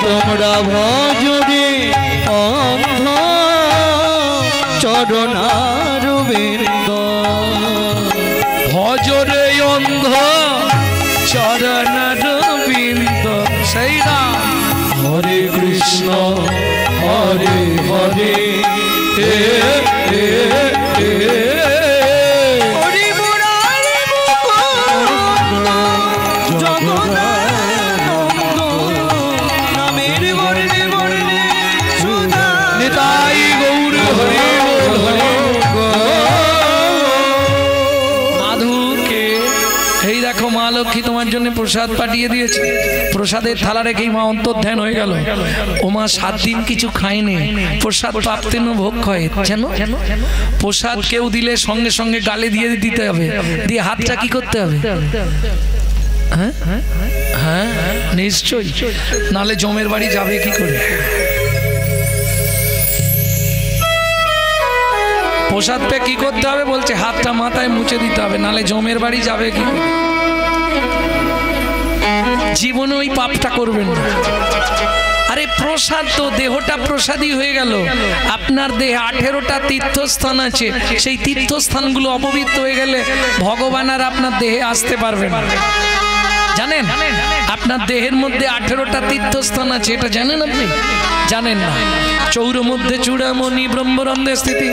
তোমরা ভজরে অন্ধ চরণারবিন্দ। ভজরে অন্ধ চরণারবিন্দ। সেই রাম হরে কৃষ্ণ হরে হরে হে হে হে। হরি মুরারি মুকুন্দ জগদানন্দ নামের বর্ণে বর্ণে সুধা। নিতাই গৌর হরি বল, হরি মাধুকে। এই দেখো মা লক্ষ্মী তোমার জন্য প্রসাদ পাঠিয়ে দিয়েছে। প্রসাদের থালা রেখেই মা অন্তর্ধান হয়ে গেল। ও মা 7 দিন কিছু খায়নি, প্রসাদ প্রাপ্তেন ভোগ হয় জানো। প্রসাদ কেউ দিলে সঙ্গে সঙ্গে গালে দিয়ে দিতে হবে, দিয়ে হাতটা কি করতে হবে? হ্যাঁ হ্যাঁ নিশ্চয়ই, নালে জমের বাড়ি যাবে কি করে? প্রসাদ পেয়ে কি করতে হবে বলছে? হাতটা মাথায় মুছে দিতে হবে, নালে জমের বাড়ি যাবে কি করে? জীবনে ওই পাপটা করবেন না। আরে প্রসাদ তো, দেহটা প্রসাদী হয়ে গেল। আপনার দেহে 18টা তীর্থস্থান আছে, সেই তীর্থস্থানগুলো অপবিত্র হয়ে গেলে ভগবান আর আপনার দেহে আসতে পারবে না। জানেন আপনার দেহের মধ্যে 18টা তীর্থস্থান আছে, এটা জানেন আপনি? জানেন না? চৌর মধ্যে চূড়ামণি ব্রহ্মরন্ধে স্থিতি,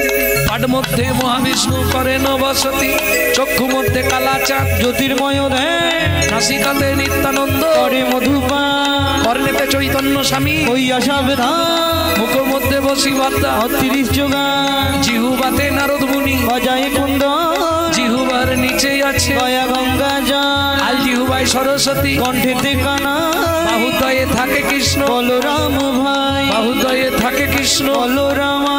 পাড মধ্যে মহাবিষ্ণু করেন বসতি, চক্ষু মধ্যে কালাচাঁদ জ্যোতির্ময় দেয়, নাসিকাতে নিত্যানন্দ করে মধুপান, কর্ণেতে চৈতন্য স্বামী হইয়া সাবধান, মুখ মধ্যে বসি বাদ্যা 30 যোগান, জিহুবাতে নারদ মুনি বাজায় কুন্দ, জিহুবার নিচে আছে দয়া গঙ্গা জল, আল জিহুবাই সরস্বতী, কণ্ঠেতে কানা, বাহুদয়ে থাকে কৃষ্ণ বলরাম ভাই, বাহুদয়ে থাকে কৃষ্ণ বলরামা,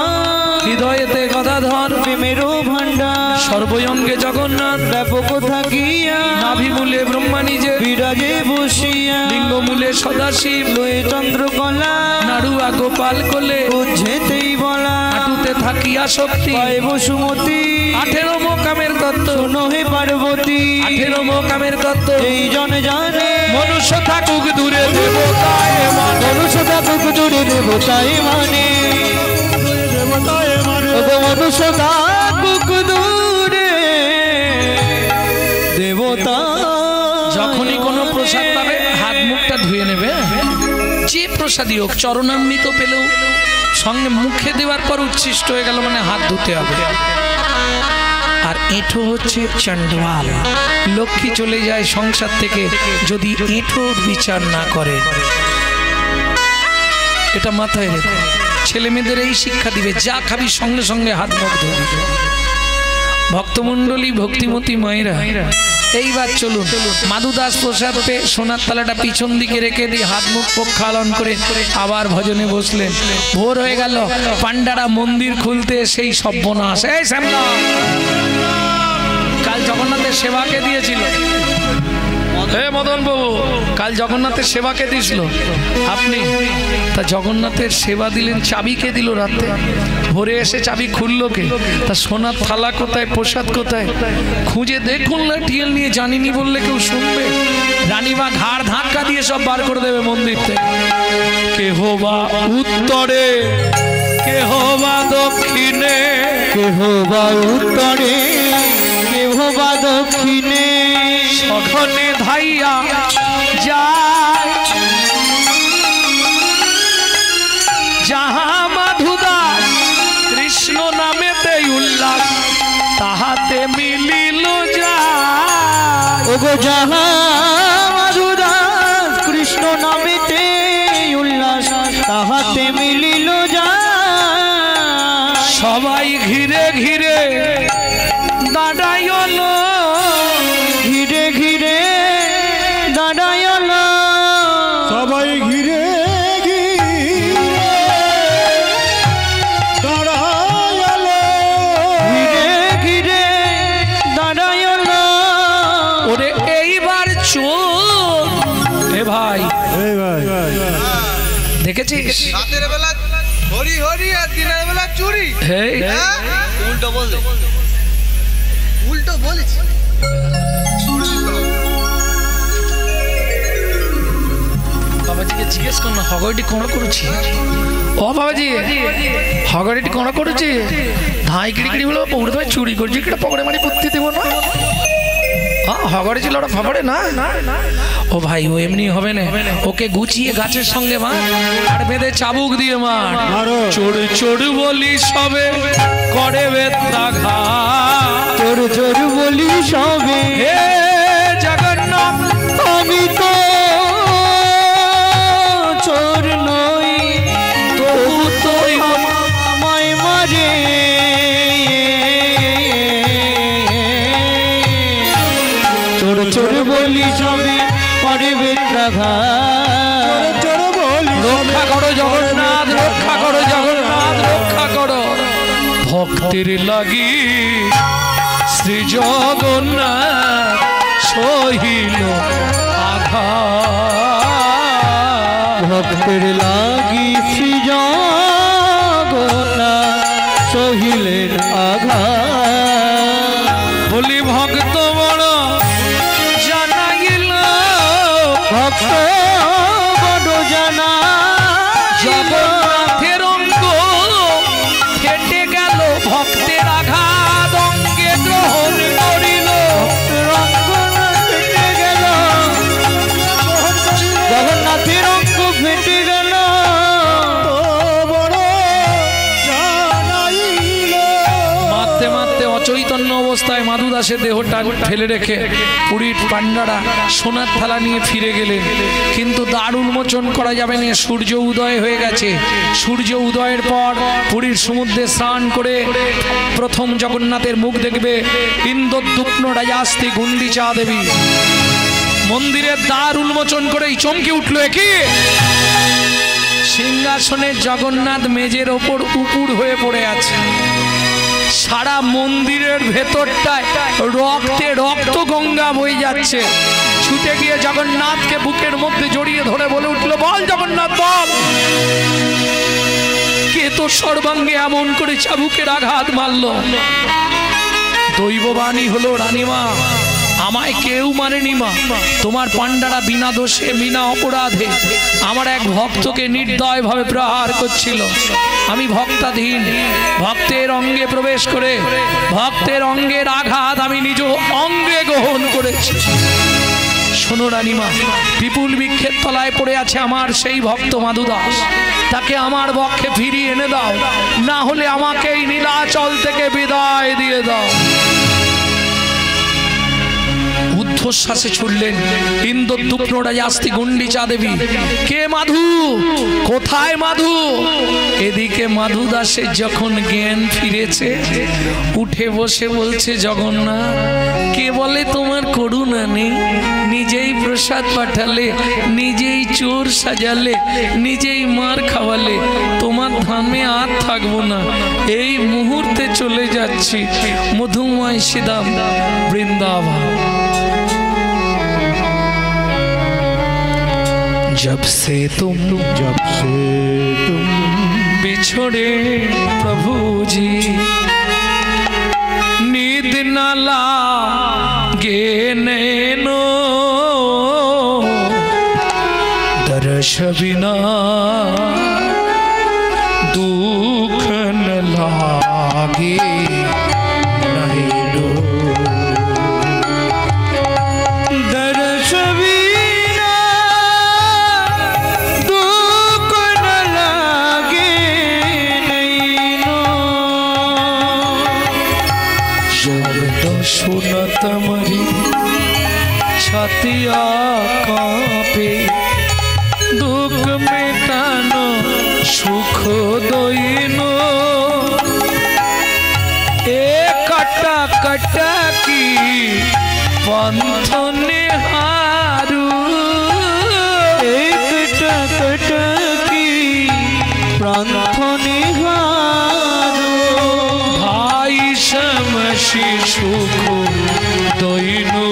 হৃদয়েতে গদাধর প্রেমেরও ভান্ডার, সর্বঙ্গে জগন্নাথ ব্যাপক থাকিয়া, নাভিমূলে ব্রহ্মা নিজে বিরাজে বসিয়া, লিঙ্গমূলে সদাশিব লয়ে চন্দ্রকলা, নাড়ুয়া গোপাল কোলে বুঝেতেই বলা, হাঁটুতে থাকিয়া শক্তি পায় বসুমতী, 18 মোকামের তত্ত্ব নহে পার্বতী, 18 মোকামের তত্ত্ব এই জন জানে, মনুষ্য থাকুক দূরে দেবতায় মানে, মনুষ্য থাকুক দূরে দেবতায় মানে, মনুষ্য থাকুক দূরে দেবতা। যখনই কোনো প্রসাদ পাবে হাত মুখটা ধুয়ে নেবে, যে প্রসাদই হোক, চরণামৃত পেলেও সঙ্গে মুখে দেওয়ার পর উচ্ছিষ্ট হয়ে গেল মানে হাত ধুতে হবে। আর এঁঠো হচ্ছে চণ্ডাল, লক্ষ্মী চলে যায় সংসার থেকে যদি এঁঠোর বিচার না করে। এটা মাথায় রেখো, ছেলে মেয়েদের এই শিক্ষা দিবে, যা খাবি সঙ্গে সঙ্গে হাত মুখ ধুবি। ভক্তমণ্ডলী ভক্তিমতী মায়েরা, এইবার চলুন মাধুদাস প্রসাদ পেয়ে সোনার তালাটা পিছন দিকে রেখে দিয়ে হাত মুখ প্রক্ষালন করে আবার ভজনে বসলেন। ভোর হয়ে গেল, পান্ডারা মন্দির খুলতে সেই সর্বনাশ। এই শ্যামলা, কাল জগন্নাথের সেবাকে দিয়েছিল, হে মদন বাবু, কাল জগন্নাথের সেবাকে দিয়েছিল আপনি? তা জগন্নাথের সেবা দিলেন, চাবিকে দিল রাতে, ভোরে এসে চাবি খুললো কে? তা সোনার থালা কোথায়, প্রসাদ কোথায়? খুঁজে দেখুন না, টিয়েল নিয়ে জানিনি বললে কেউ শুনবে? রানীমা ঘাড় ধাক্কা দিয়ে সব বার করে দেবে মন্দির থেকে। কেহ বা উত্তরে, কেহ বা দক্ষিণে, কেহ বা উত্তরে, কেহ বা দক্ষিণে, সঘনে ধাইয়া যায় যাহা মাধুদাস কৃষ্ণ নামেতে উল্লাস, তাহাতে মিলিল যায়। ওগো যাহা মাধুদাস কৃষ্ণ নামেতে উল্লাস, তাহাতে মিলিল যায়। সবাই ঘিরে ঘিরে দাঁড়াইল, ঘিরে ঘিরে দাঁড়াইল, সবাই ঘিরে দাঁড়াইল, ঘিরে ঘিরে দাঁড়াইল। ওরে এইবার চোর, এ ভাই দেখেছিস রাতের বেলা হরি হরি আর দিনের বেলা চুরি। উল্টো বললে, উল্টো বলেছি। বাবাজিকে জিজ্ঞেস কর না, হগরটি কোণ করছি? ও বাবাজি, হগরটি কোণ করছি? ধাই কিড়ি কিড়ি বলে পৌড়ে তোমায় চুরি করছি, কিটা পকড়ে মারি করতে দেবো না? হগরে ছিল ওটা ফাপড়ে না। ও ভাই, ও এমনি হবে না, ওকে গুছিয়ে গাছের সঙ্গে মা আর বেঁধে চাবুক দিয়ে মা। চোর চোর বলি সবে করে বেত্রাঘাত, চোর চোর বলি সবে হে জগন্নাথ আমি তো চোর নই, তবু তুই আমায় মারে। চোর চোর বলি সবে করে বেত্রাঘাত, চোর বলি রক্ষা করো জগন্নাথ, রক্ষা করো জগন্নাথ, রক্ষা করো। ভক্তের লাগি শ্রী জগন্নাথ সহিল আঘাত, ভক্তের লাগি শ্রী জগন্নাথ সহিলেন আঘাত। বলি ভক্ত বড় জানাইল, ভক্ত বড় জানা জগন্নাথের অঙ্গ ফেটে গেল, ভক্তের আঘাত অঙ্গে গ্রহণ করিল। ফেটে গেল, জগন্নাথের অঙ্গ ফেটে গেল। মারতে মারতে অচৈতন্য অবস্থায় মাধু দাসের দেহটা ফেলে রেখে পুরীর পান্ডারা সোনার থালা নিয়ে ফিরে গেলেন। কিন্তু দ্বার উন্মোচন করা যাবে না, সূর্য উদয় হয়ে গেছে। সূর্য উদয়ের পর পুরীর সমুদ্রে স্নান করে প্রথম জগন্নাথের মুখ দেখবে ইন্দ্রদ্যুম্ন রাজাস্তি গুন্ডিচা দেবী। মন্দিরের দ্বার উন্মোচন করেই চমকে উঠল, কি সিংহাসনের জগন্নাথ মেজের ওপর উপুর হয়ে পড়ে আছে। সারা মন্দিরের ভেতরটায় রক্তে রক্ত গঙ্গা বয়ে যাচ্ছে। ছুটে গিয়ে জগন্নাথকে বুকের মধ্যে জড়িয়ে ধরে বলে উঠল, বল জগন্নাথ বল, কে তো সর্বাঙ্গে এমন করে চাবুকের আঘাত মারল? দৈববাণী হলো, রানীমা আমায় কেউ মারেনি মা, তোমার পান্ডারা বিনা দোষে বিনা অপরাধে আমার এক ভক্তকে নির্দয়ভাবে প্রহার করছিল। আমি ভক্তাধীন, ভক্তের অঙ্গে প্রবেশ করে ভক্তের অঙ্গের আঘাত আমি নিজ অঙ্গে গ্রহণ করেছি। শোনো রানীমা, বিপুল বৃক্ষের তলায় পড়ে আছে আমার সেই ভক্ত মাধু দাস, তাকে আমার পক্ষে ফিরিয়ে এনে দাও, না হলে আমাকে এই নীলাচল থেকে বিদায় দিয়ে দাও। ঊর্ধ্বশ্বাসে ছুটলেন ইন্দ্রদ্যুম্ন রাজাস্তি গুন্ডিচা দেবী। কে মাধু, কোথায় মাধু? এদিকে মাধু দাসের যখন জ্ঞান ফিরেছে, উঠে বসে বলছে, জগন্নাথ কে বলে তোমার করুণা নেই? নিজেই প্রসাদ পাঠালে, নিজেই চোর সাজালে, নিজেই মার খাওয়ালে, তোমার ধামে আর থাকবো না, এই মুহূর্তে চলে যাচ্ছি মধুময় শ্রীধাম বৃন্দাবন। जब से तुम बिछड़े प्रभु जी, नींद न लागे नैनो, दर्श बिना दुख न लागे नैनो, दर्श सुनत मरी छातिया कांपे, दुख मेटानो सुख दोइनो, एक कटा कटा की पंथ निहारू, एक कटा की पंथ निहारू, भाई समशी सुख दोइनो,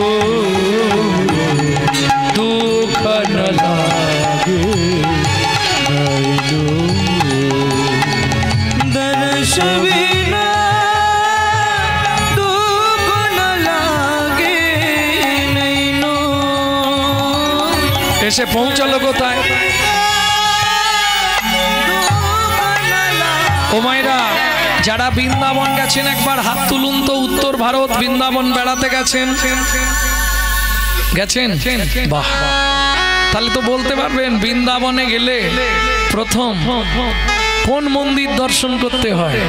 दुख न लागे नैनो, दर्श बिना दुख न लागे नैनो। এসে পৌঁছালো কোথায়? ও মায়েরা, যারা বৃন্দাবন গেছেন একবার হাত তুলুন তো। উত্তর ভারত বৃন্দাবন বেড়াতে গেছেন? গেছেন? বাহ, তাহলে তো বলতে পারবেন বৃন্দাবনে গেলে প্রথম কোন মন্দির দর্শন করতে হয়।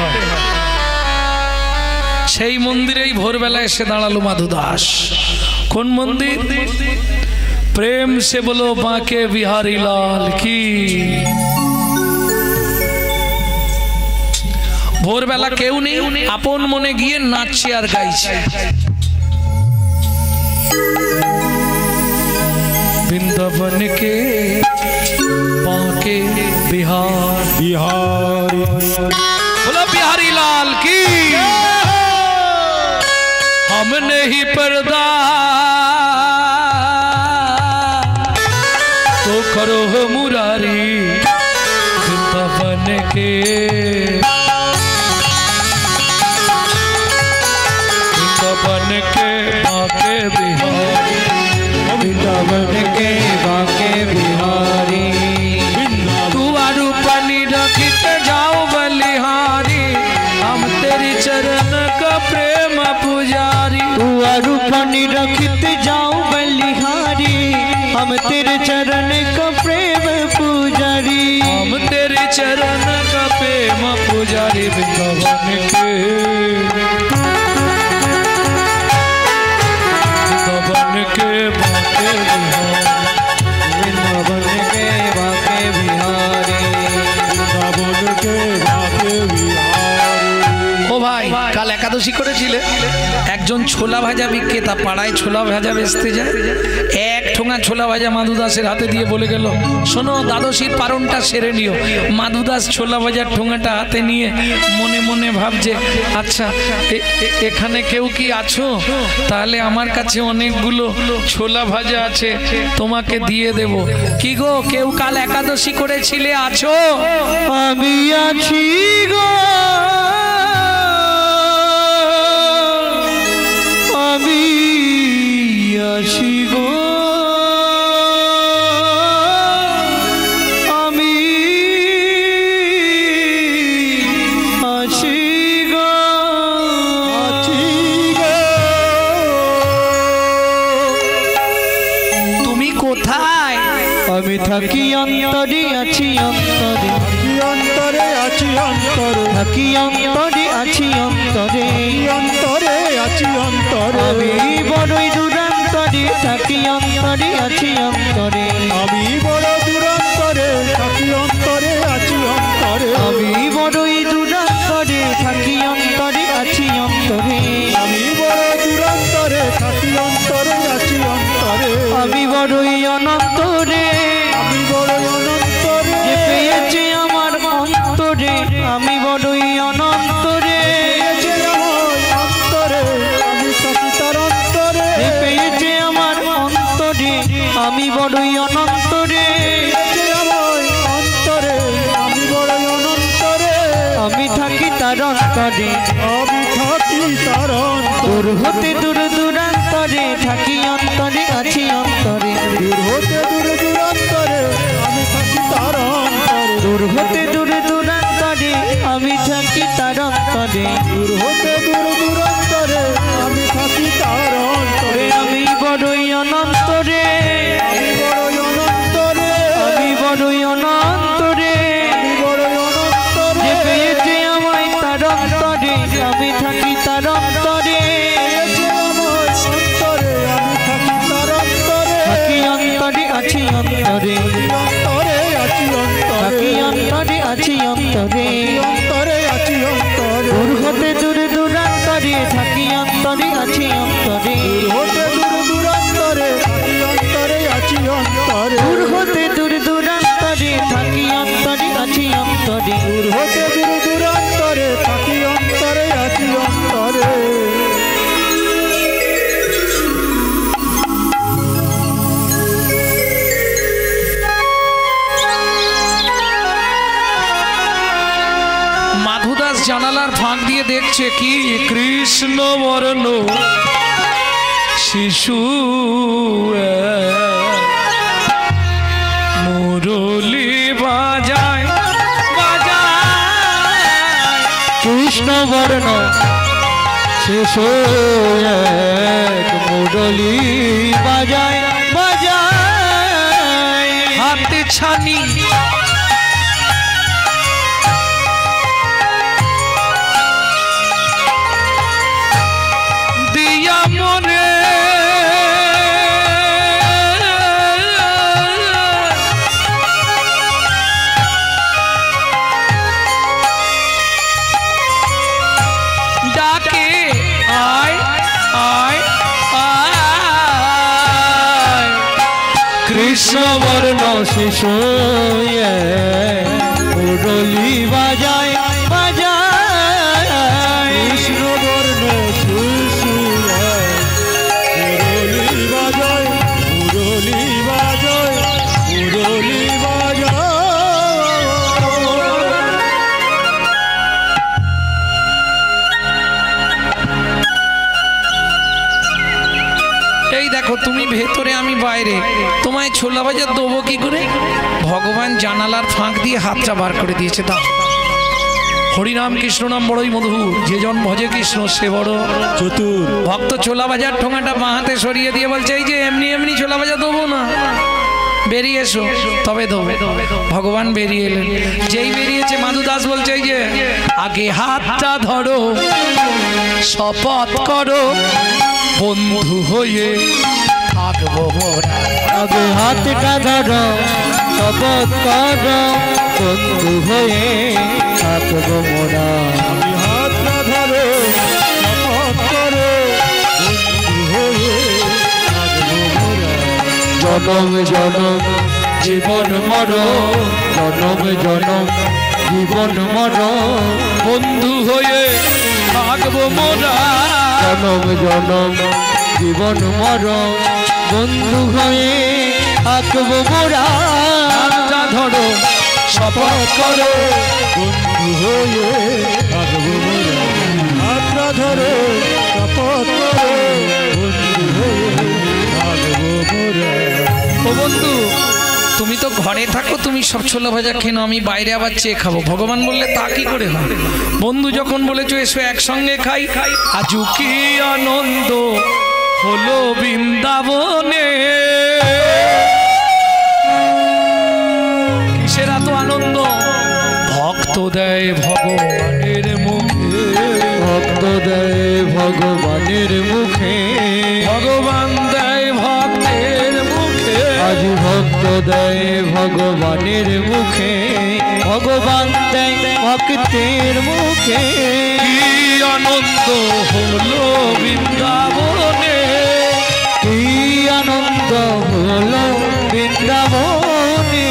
সেই মন্দিরেই ভোরবেলা এসে দাঁড়ালো মাধু দাস। কোন মন্দির? প্রেম সে বলো বাঁকে বিহারী লাল কি। ভোরবেলা কেউ নেই, আপন মনে গিয়ে নাচছে আর গাইছে। বৃন্দাবন কে বাঁকে বিহার बिहारी बोलो बिहारी लाल की। हम नहीं पर्दा तो करो मुरारी, वृंदावन के वृंदावन के बांके बिहारी, वृंदावन के बांके बिहारी, दुआर पर चरण का प्रेम पुजारी वृंदावन के वृंदावन के बाके वृंदावन के बाके बिहारी वृंदावन के बाके बिहारी। ओ भाई কাল একাদশী করেছিলে একজন ছোলা ভাজা বিক্রেতা পাড়ায় ছোলা ভাজা বেচতে যায় এক ঠোঙা ছোলা ভাজা মাধুদাসের হাতে দিয়ে বলে গেল শোনো দ্বাদশীর পারণটা সেরে নিও মাধুদাস ছোলা ভাজার ঠোঙাটা হাতে নিয়ে মনে মনে ভাবছে আচ্ছা এখানে কেউ কি আছো তাহলে আমার কাছে অনেকগুলো ছোলা ভাজা আছে তোমাকে দিয়ে দেব কি গো কেউ কাল একাদশী করেছিলে আছো আমি আছি গো আমি আছি গো আমি আছি গো আছি গো। তুমি কোথায় আমি থাকি অন্তরে আছি অন্তরে কি অন্তরে আছি অন্তরে থাকি অন্তরে আছি অন্তরে অন্তরে আছি অন্তরে আমি বড়ই দূরান্তরে থাকি অন্তরে আছি অন্তরে আমি বড় দূরান্তরে থাকি অন্তরে আছি অন্তরে আমি বড়ই দূরান্তরে থাকি অন্তরে আছি অন্তরে আমি বড় দূরান্তরে থাকি অন্তরে আছি অন্তরে আমি বড়ই অনন্তরে আমি বড় অনন্তরে যে পেয়েছে আমার অন্তরে আমি বড়ই অনন্তরে পেয়েছে আমার অন্তরে আমি থাকি তার অন্তরে যে পেয়েছে আমার অন্তরে আমি বড়ই অনন্তরে পেয়েছে আমার অন্তরে আমি বড় অনন্তরে আমি থাকি তার অন্তরে আমি থাকি তার দূর অন্তরে হতে দূর দূরান্তরে থাকি অন্তরে আছি অন্তরে দূর হতে দূর দূরান্তরে আমি থাকি তার অন্তরে দূর হতে দূর দূরান্তরে আমি থাকি তার অন্তরে দূর হতে দূর দূরান্তরে আমি থাকি তার অন্তরে আমি বড়ই অনন্তরে আমি বড় অনন্তরে আমি বড়ই অনন্তরে আমি বড় অনন্তরে যে পেয়েছে আমায় তার অন্তরে আমি থাকি তার অন্তরে পেয়েছে আমার অন্তরে আমি থাকি তার অন্তরে থাকি অন্তরে আছি অন্তরে অন্তরে আছি থাকি অন্তরে অন্তরে আছি অন্তরে অন্তরে আছি অন্তরে দূর হতে দূর দূরান্তরে থাকি অন্তরে আছি অন্তরে দূর হতে দূর দূরান্তরে থাকি অন্তরে আছি অন্তরে দূর হতে দূর দূরান্তরে থাকি অন্তরে আছি অন্তরে দূর হতে দূর দূরান্তরে থাকি অন্তরে আছি অন্তরে মাধুদাস জানালার ফাঁক দিয়ে দেখছে কি কৃষ্ণ বর্ণ শিশু মুরলি বাজায় বাজায় কৃষ্ণ বর্ণ শেষ এক মুরলি বাজায় বাজায় হাতে ছানি দিয়া মনে ডাকে আয় আয় আয় কৃষ্ণ বর্ণ শিশু মুরলি বাজায় বাজায় কৃষ্ণ বর্ণ শিশু মুরলি বাজায় মুরলি বাজায় মুরলি বাজায় এই দেখো তুমি ভেতরে আমি বাইরে তোমায় ছোলা ভাজা দেবো কি করে ভগবান জানালার ফাঁক দিয়ে হাতটা বার করে দিয়েছে দাও হরিনাম কৃষ্ণ নাম বড়ই মধুর যে জন ভজে কৃষ্ণ সে বড় চতুর ভক্ত ছোলা ভাজার ঠোঙাটা বাঁ হাতে সরিয়ে দিয়ে বলছে এই যে এমনি এমনি ছোলা ভাজা দেবো না বেরিয়ে এসো তবে দেবো। ভগবান বেরিয়ে এলেন, যেই বেরিয়েছে মাধু দাস বলছে এই যে আগে হাতটা ধরো, শপথ করো, বন্ধু হয়ে থাকবো মোরা। আগে হাতটা ধরো, শপথ করো, বন্ধু হয়ে থাকবো মোরা। আমি হাতটা ধরো, শপথ করো, বন্ধু হয়ে থাকবো মোরা। জনম জনম জীবন মরণ, জনম জনম জীবন মরণ, বন্ধু হয়ে থাকবো মোরা। জনম জনম জীবন মরণ, বন্ধু হয়ে থাকবো মোরা। হাতটা ধরো, শপথ করো, বন্ধু হয়ে থাকবো মোরা। হাতটা ধরো, শপথ করো, বন্ধু হয়ে থাকবো মোরা। ও বন্ধু তুমি তো ঘরে থাকো, তুমি সব ছোলা ভাজা খেনো, আমি বাইরে আবার চেয়ে খাবো। ভগবান বললে তা কি করে হয়? বন্ধু যখন বলেছো এসো একসঙ্গে খাই, আজু কি আনন্দ হলো বৃন্দাবনে। কিসের এত আনন্দ? ভক্ত দেয় ভগবানের মুখে, ভক্ত দেয় ভগবানের মুখে, ভগবান দেয় ভক্তের মুখে। আজ ভক্ত দেয় ভগবানের মুখে, ভগবান দেয় ভক্তের মুখে। কি আনন্দ হলো বৃন্দাবনে, কি আনন্দ হলো বৃন্দাবনে।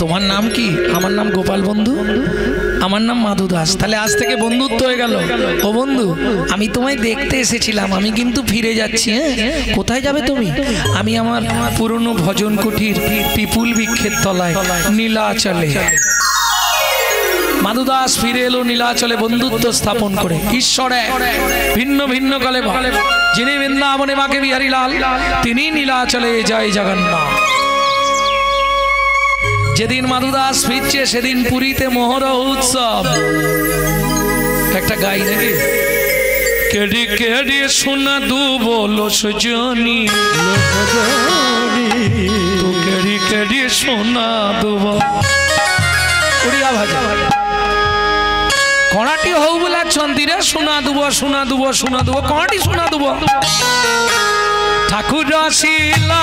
তোমার নাম কি? আমার নাম গোপাল বন্ধু, আমার নাম মাধু দাস। তাহলে আজ থেকে বন্ধুত্ব হয়ে গেল। ও বন্ধু আমি তোমায় দেখতে এসেছিলাম, আমি কিন্তু ফিরে যাচ্ছি। হ্যাঁ, কোথায় যাবে তুমি? আমি আমার পুরনো ভজন কুঠির পিপুল বৃক্ষের তলায় নীলাচলে। মাধু দাস ফিরে এলো নীলাচলে বন্ধুত্ব স্থাপন করে। ঈশ্বর এক, ভিন্ন ভিন্ন কালে ভালে, যিনি বৃন্দাবনে মাকে বিহারী লাল, তিনি নীলাচলে জয় জগন্নাথ। যেদিন মাধু দাস ফিরছে সেদিন পুরীতে মহরহ উৎসব। একটা গাই নাকি কেডি কেডি সোনা দু বলো সজনী, তো কেডি কেডি সোনা দুব উড়িয়া ভাজা কণাটি হউ বলা চন্দিরে সোনা দুব সোনা দুব সোনা দুব কণাটি সোনা দুব। ঠাকুর শিলা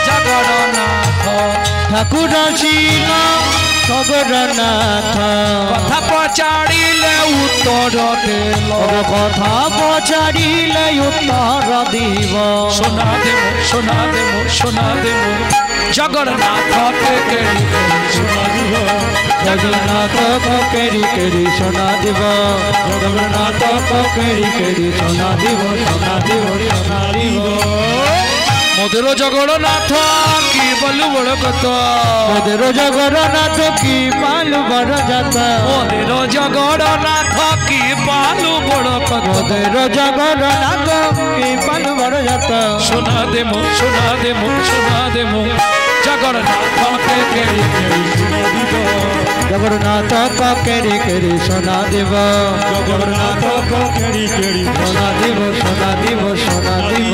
জগন্নাথ, ঠাকুর ছিল জগন্নাথ, কথা পচারিলে উত্তর দেল, কথা পচারিলে উত্তর দিব। সোনা দেব সোনা দেব সোনা দেব, জগন্নাথ কেড়ি সোনা দিব, জগন্নাথ কেড়ি কেড়ি সোনা দিব, জগন্নাথ কেড়ি কেড়ি সোনা দিব, সোনা দিব সোনা দিব। মোদের জগন্নাথ কি বলু বড় কথা, মোদের জগন্নাথ কি পালু বড় যাত, মোদের জগন্নাথ কি পালু বড় কথা, মোদের জগন্নাথ কি পালু বড় যাত। সোনা দেব সোনা দেব সোনা দেব, জগন্নাথ কেড়ি কেড়ি সোনা দিব, জগন্নাথ কেড়ি কেড়ি সোনা দিব, জগন্নাথ কেড়ি কেড়ি সোনা দিব সোনা দিব সোনা দিব।